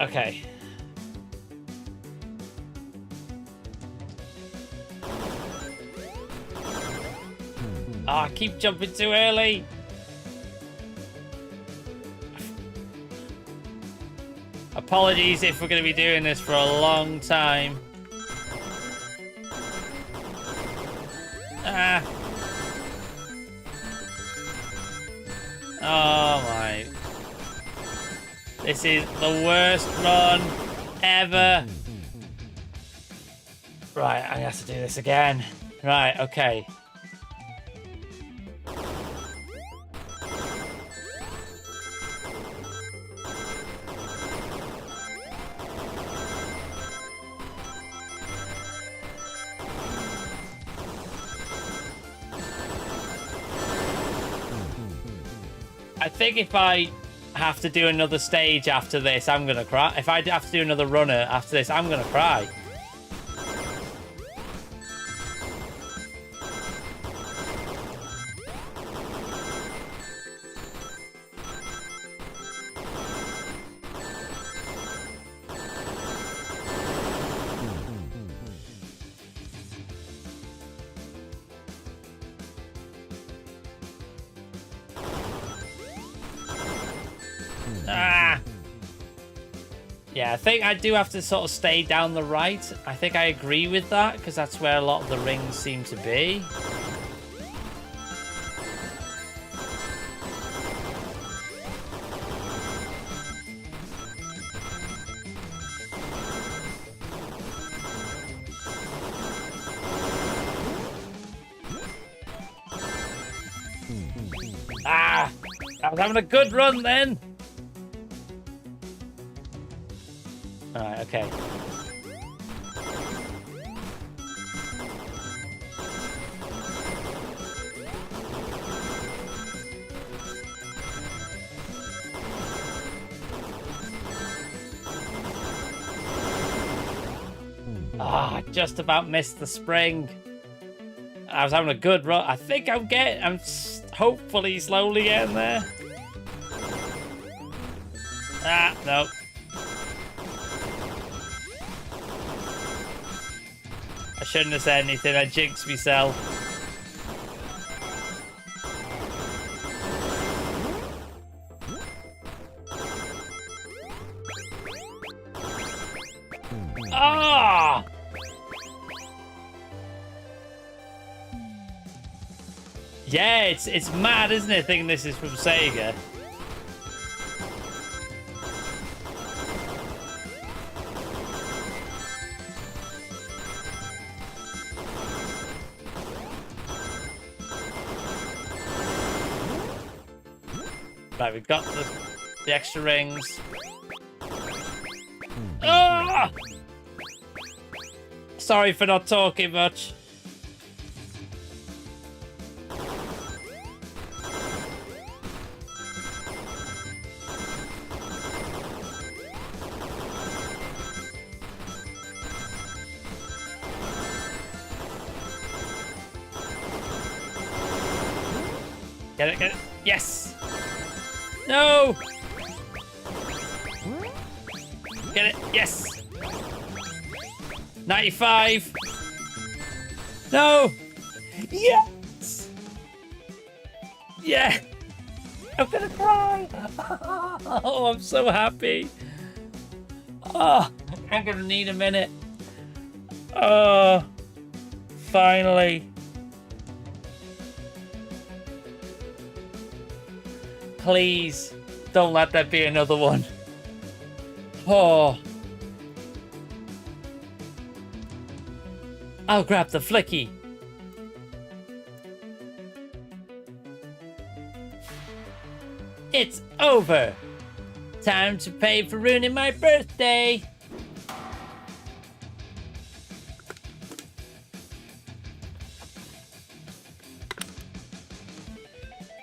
Okay. Oh, I keep jumping too early. Apologies if we're going to be doing this for a long time. Ah. Oh my. This is the worst run ever. Right, I have to do this again. Right, okay. I think if I have to do another stage after this, I'm gonna cry. If I have to do another runner after this, I'm gonna cry. Ah! Yeah, I think I do have to sort of stay down the right. I think I agree with that, because that's where a lot of the rings seem to be. Ah! I was having a good run then! Alright, okay. Ah, I just about missed the spring. I was having a good run. I think I'm hopefully slowly getting there. Ah, no. I shouldn't have said anything. I jinxed myself. Ah! Yeah, it's mad, isn't it? Thinking this is from Sega. Right, we've got the extra rings. Ah! Sorry for not talking much. Get it, get it. Yes! No! Get it, yes! 95! No! Yes! Yeah! I'm gonna cry! Oh, I'm so happy! Oh, I'm gonna need a minute. Oh, finally. Please, don't let that be another one. Oh. I'll grab the flicky. It's over. Time to pay for ruining my birthday.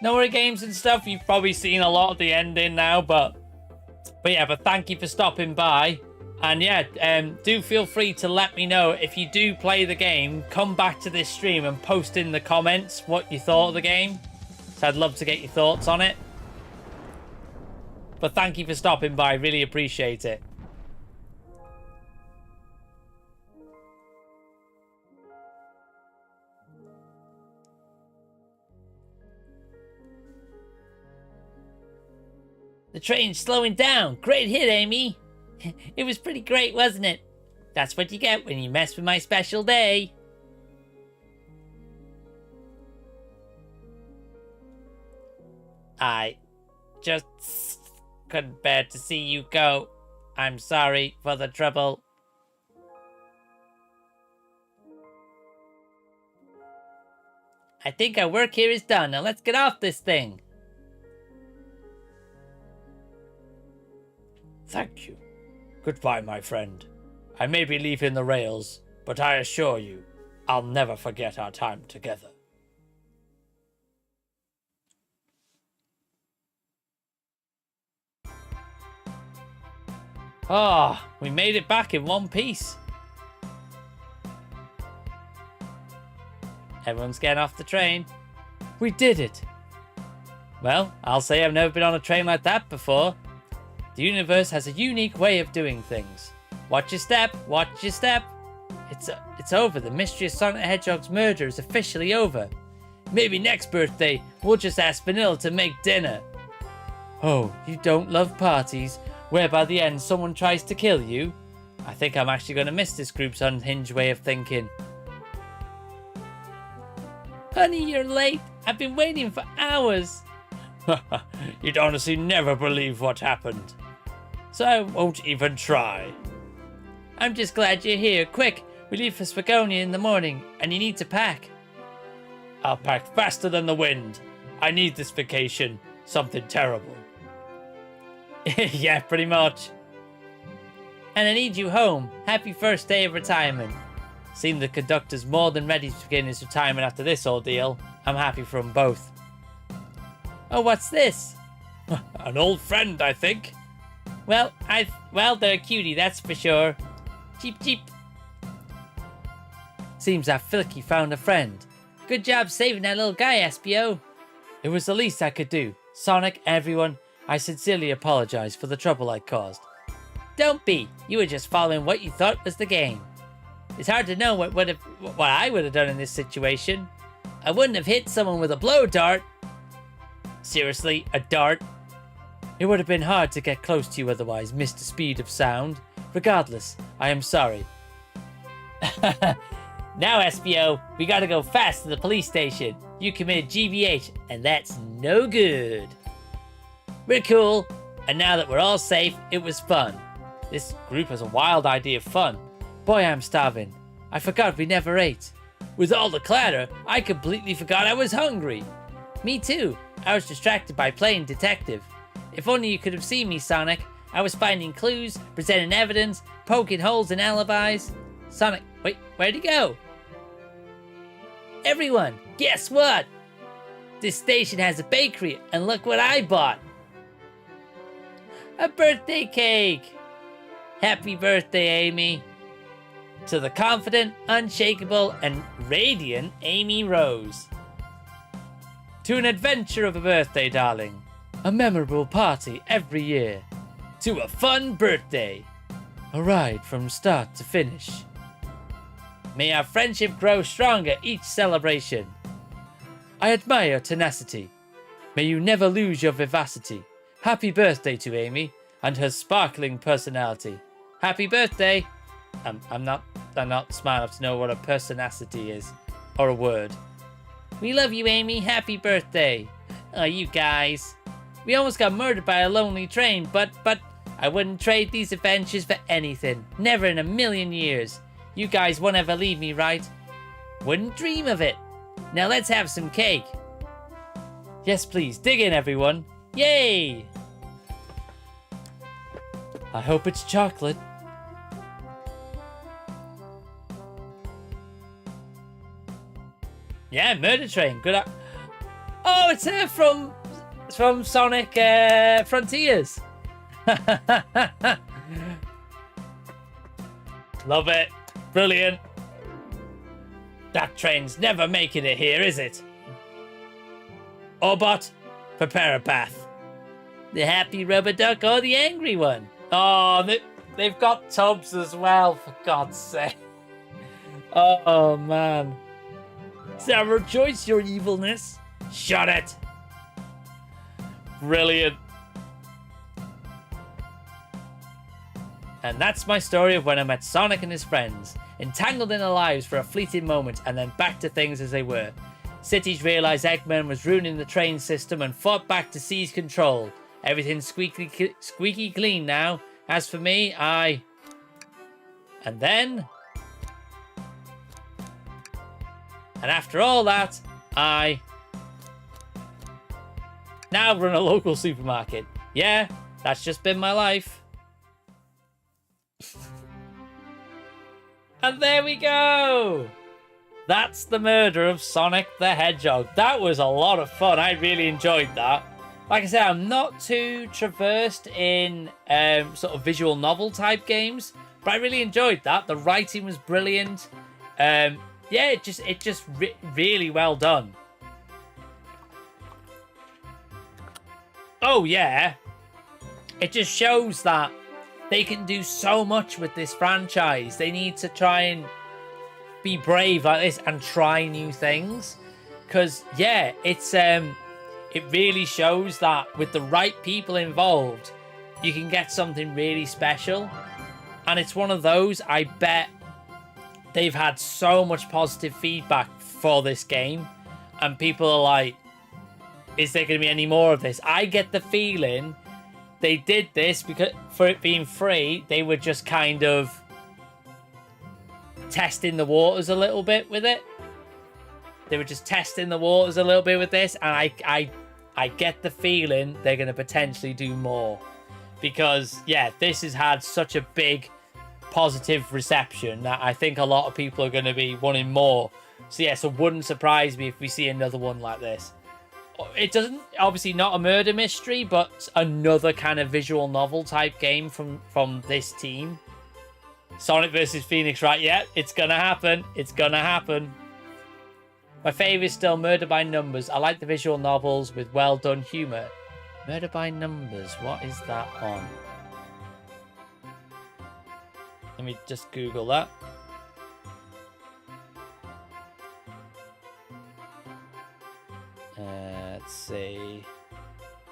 No more games and stuff. You've probably seen a lot of the ending now, but thank you for stopping by. And yeah, do feel free to let me know if you do play the game. Come back to this stream and post in the comments what you thought of the game. So I'd love to get your thoughts on it. But thank you for stopping by. Really appreciate it. The train's slowing down. Great hit, Amy. It was pretty great, wasn't it? That's what you get when you mess with my special day. I just couldn't bear to see you go. I'm sorry for the trouble. I think our work here is done. Now let's get off this thing. Thank you. Goodbye, my friend. I may be leaving the rails, but I assure you, I'll never forget our time together. Ah, we made it back in one piece. Everyone's getting off the train. We did it. Well, I'll say I've never been on a train like that before. The universe has a unique way of doing things. Watch your step, watch your step. It's over. The mystery of Sonic the Hedgehog's murder is officially over. Maybe next birthday, we'll just ask Vanilla to make dinner. Oh, you don't love parties, where by the end someone tries to kill you? I think I'm actually going to miss this group's unhinged way of thinking. Honey, you're late. I've been waiting for hours. You'd honestly never believe what happened. So I won't even try. I'm just glad you're here. Quick, we leave for Spagonia in the morning, and you need to pack. I'll pack faster than the wind. I need this vacation. Something terrible. Yeah, pretty much. And I need you home. Happy first day of retirement. Seems the conductor's more than ready to begin his retirement after this ordeal. I'm happy for them both. Oh, what's this? An old friend, I think. Well, they're a cutie, that's for sure. Cheep, cheep. Seems that Filky found a friend. Good job saving that little guy, SBO. It was the least I could do. Sonic, everyone, I sincerely apologize for the trouble I caused. Don't be. You were just following what you thought was the game. It's hard to know what I would have done in this situation. I wouldn't have hit someone with a blow dart. Seriously, a dart? It would have been hard to get close to you otherwise, Mr. Speed of Sound. Regardless, I am sorry. Now, SBO, we gotta go fast to the police station. You committed GBH, and that's no good. We're cool, and now that we're all safe, it was fun. This group has a wild idea of fun. Boy, I'm starving. I forgot we never ate. With all the clatter, I completely forgot I was hungry. Me too. I was distracted by playing detective. If only you could have seen me, Sonic. I was finding clues, presenting evidence, poking holes in alibis. Sonic, wait, where'd he go? Everyone, guess what? This station has a bakery, and look what I bought. A birthday cake. Happy birthday, Amy. To the confident, unshakable, and radiant Amy Rose. To an adventure of a birthday, darling. A memorable party every year. To a fun birthday. A ride from start to finish. May our friendship grow stronger each celebration. I admire your tenacity. May you never lose your vivacity. Happy birthday to Amy and her sparkling personality. Happy birthday! I'm not smart enough to know what a personality is, or a word. We love you, Amy. Happy birthday! Oh, you guys. We almost got murdered by a lonely train, but I wouldn't trade these adventures for anything. Never in a million years. You guys won't ever leave me, right? Wouldn't dream of it. Now let's have some cake. Yes, please. Dig in, everyone. Yay! I hope it's chocolate. Yeah, Murder Train. Good. Oh, it's from Sonic Frontiers. Love it. Brilliant. That train's never making it here, is it? Orbot, prepare a bath. The happy rubber duck or the angry one? Oh, they've got tubs as well, for God's sake. Oh, man. So rejoice your evilness. Shut it. Brilliant. And that's my story of when I met Sonic and his friends, entangled in their lives for a fleeting moment and then back to things as they were. Cities realised Eggman was ruining the train system and fought back to seize control. Everything's squeaky clean now. As for me, And then... And after all that, I now run a local supermarket. Yeah, that's just been my life. And there we go. That's the murder of Sonic the Hedgehog. That was a lot of fun. I really enjoyed that. Like I said, I'm not too traversed in sort of visual novel type games, but I really enjoyed that. The writing was brilliant. Yeah, it just really well done. Oh yeah, it just shows that they can do so much with this franchise. They need to try and be brave like this and try new things. Because yeah, it really shows that with the right people involved, you can get something really special. And it's one of those, I bet they've had so much positive feedback for this game. And people are like, is there going to be any more of this? I get the feeling they did this because for it being free, they were just kind of testing the waters a little bit with it. They were just testing the waters a little bit with this. And I get the feeling they're going to potentially do more. Because, yeah, this has had such a big positive reception that I think a lot of people are going to be wanting more. So, yeah, so it wouldn't surprise me if we see another one like this. It doesn't, obviously not a murder mystery, but another kind of visual novel type game from this team. Sonic versus Phoenix, right? Yeah, it's going to happen. It's going to happen. My favourite is still Murder by Numbers. I like the visual novels with well done humour. Murder by Numbers, what is that on? Let me just Google that. Let's see.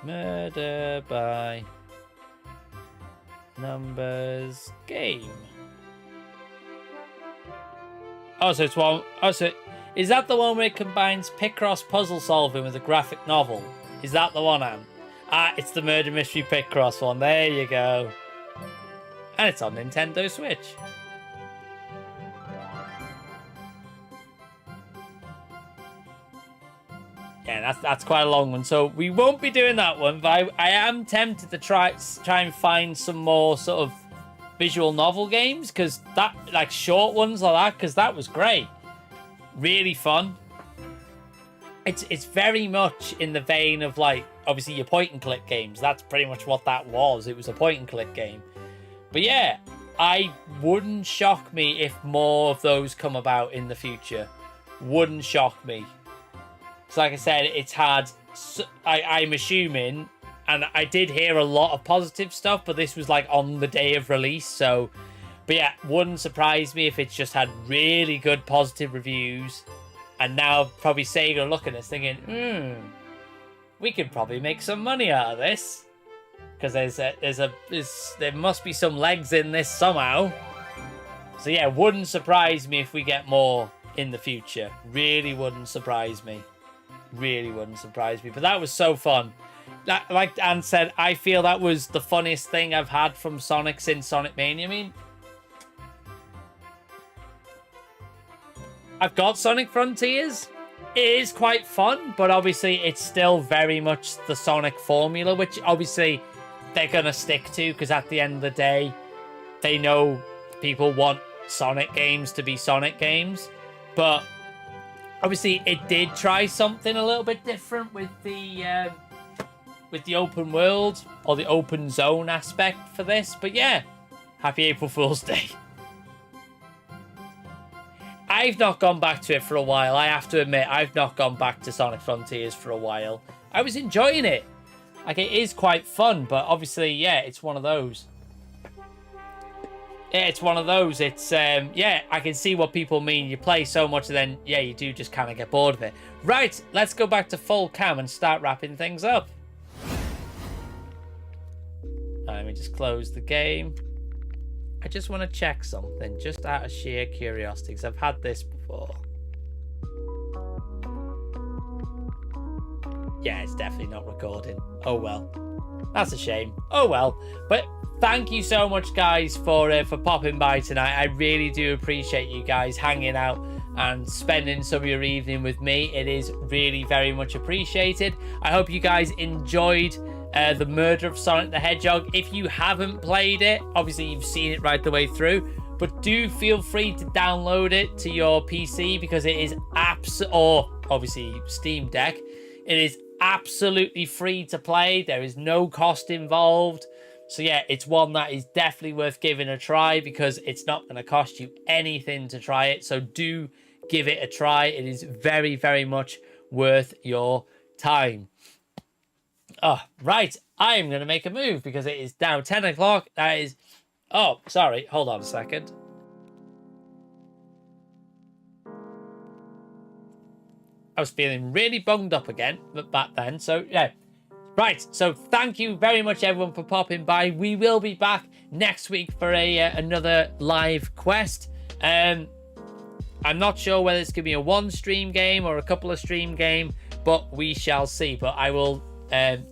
Murder by Numbers game. Oh, so it's one. Oh, so is that the one where it combines Picross puzzle solving with a graphic novel? Is that the one, Anne? Ah, it's the Murder Mystery Picross one. There you go. And it's on Nintendo Switch. Yeah, that's quite a long one. So we won't be doing that one, but I am tempted to try and find some more sort of visual novel games, because that, like short ones like that, because that was great. Really fun. It's very much in the vein of, like, obviously your point and click games. That's pretty much what that was. It was a point and click game. But yeah, I wouldn't shock me if more of those come about in the future. Wouldn't shock me. Because like I said, it's had, I'm assuming, and I did hear a lot of positive stuff, but this was like on the day of release. So, but yeah, wouldn't surprise me if it's just had really good positive reviews. And now probably Sega are looking at us thinking, we could probably make some money out of this. Because there must be some legs in this somehow. So yeah, wouldn't surprise me if we get more in the future. Really wouldn't surprise me. Really wouldn't surprise me. But that was so fun. Like Anne said, I feel that was the funniest thing I've had from Sonic since Sonic Mania. I mean, I've got Sonic Frontiers. It is quite fun, but obviously it's still very much the Sonic formula, which obviously they're going to stick to, because at the end of the day, they know people want Sonic games to be Sonic games. But obviously, it did try something a little bit different with the open world or the open zone aspect for this. But yeah, happy April Fool's Day. I've not gone back to it for a while. I have to admit, I've not gone back to Sonic Frontiers for a while. I was enjoying it. Like, it is quite fun, but obviously, yeah, it's one of those. Yeah, it's one of those. It's, yeah, I can see what people mean. You play so much, and then, yeah, you do just kind of get bored of it. Right, let's go back to full cam and start wrapping things up. Let me just close the game. I just want to check something, just out of sheer curiosity, because I've had this before. Yeah, it's definitely not recording. Oh, well. That's a shame. Oh, well. But thank you so much, guys, for popping by tonight. I really do appreciate you guys hanging out and spending some of your evening with me. It is really very much appreciated. I hope you guys enjoyed the Murder of Sonic the Hedgehog. If you haven't played it, obviously you've seen it right the way through, but do feel free to download it to your PC, because it is or obviously Steam Deck. It is absolutely free to play. There is no cost involved. So yeah, it's one that is definitely worth giving a try, because it's not going to cost you anything to try it. So do give it a try. It is very, very much worth your time. Oh, right. I am going to make a move, because it is now 10 o'clock. That is... Oh, sorry. Hold on a second. I was feeling really bunged up again back then. So, yeah. Right. So, thank you very much, everyone, for popping by. We will be back next week for another live quest. I'm not sure whether it's going to be a one-stream game or a couple of stream game, but we shall see. But I will...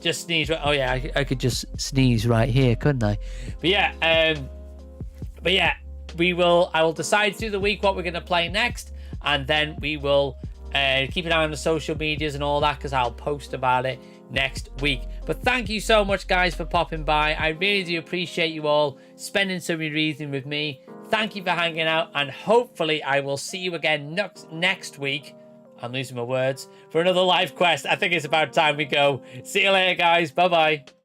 just sneeze. Oh yeah, I could just sneeze right here, couldn't I? But yeah, I will decide through the week what we're going to play next, and then we will keep an eye on the social medias and all that, because I'll post about it next week. But thank you so much, guys, for popping by. I really do appreciate you all spending some of your evening with me. Thank you for hanging out, and hopefully I will see you again next week. I'm losing my words, for another live quest. I think it's about time we go. See you later, guys. Bye-bye.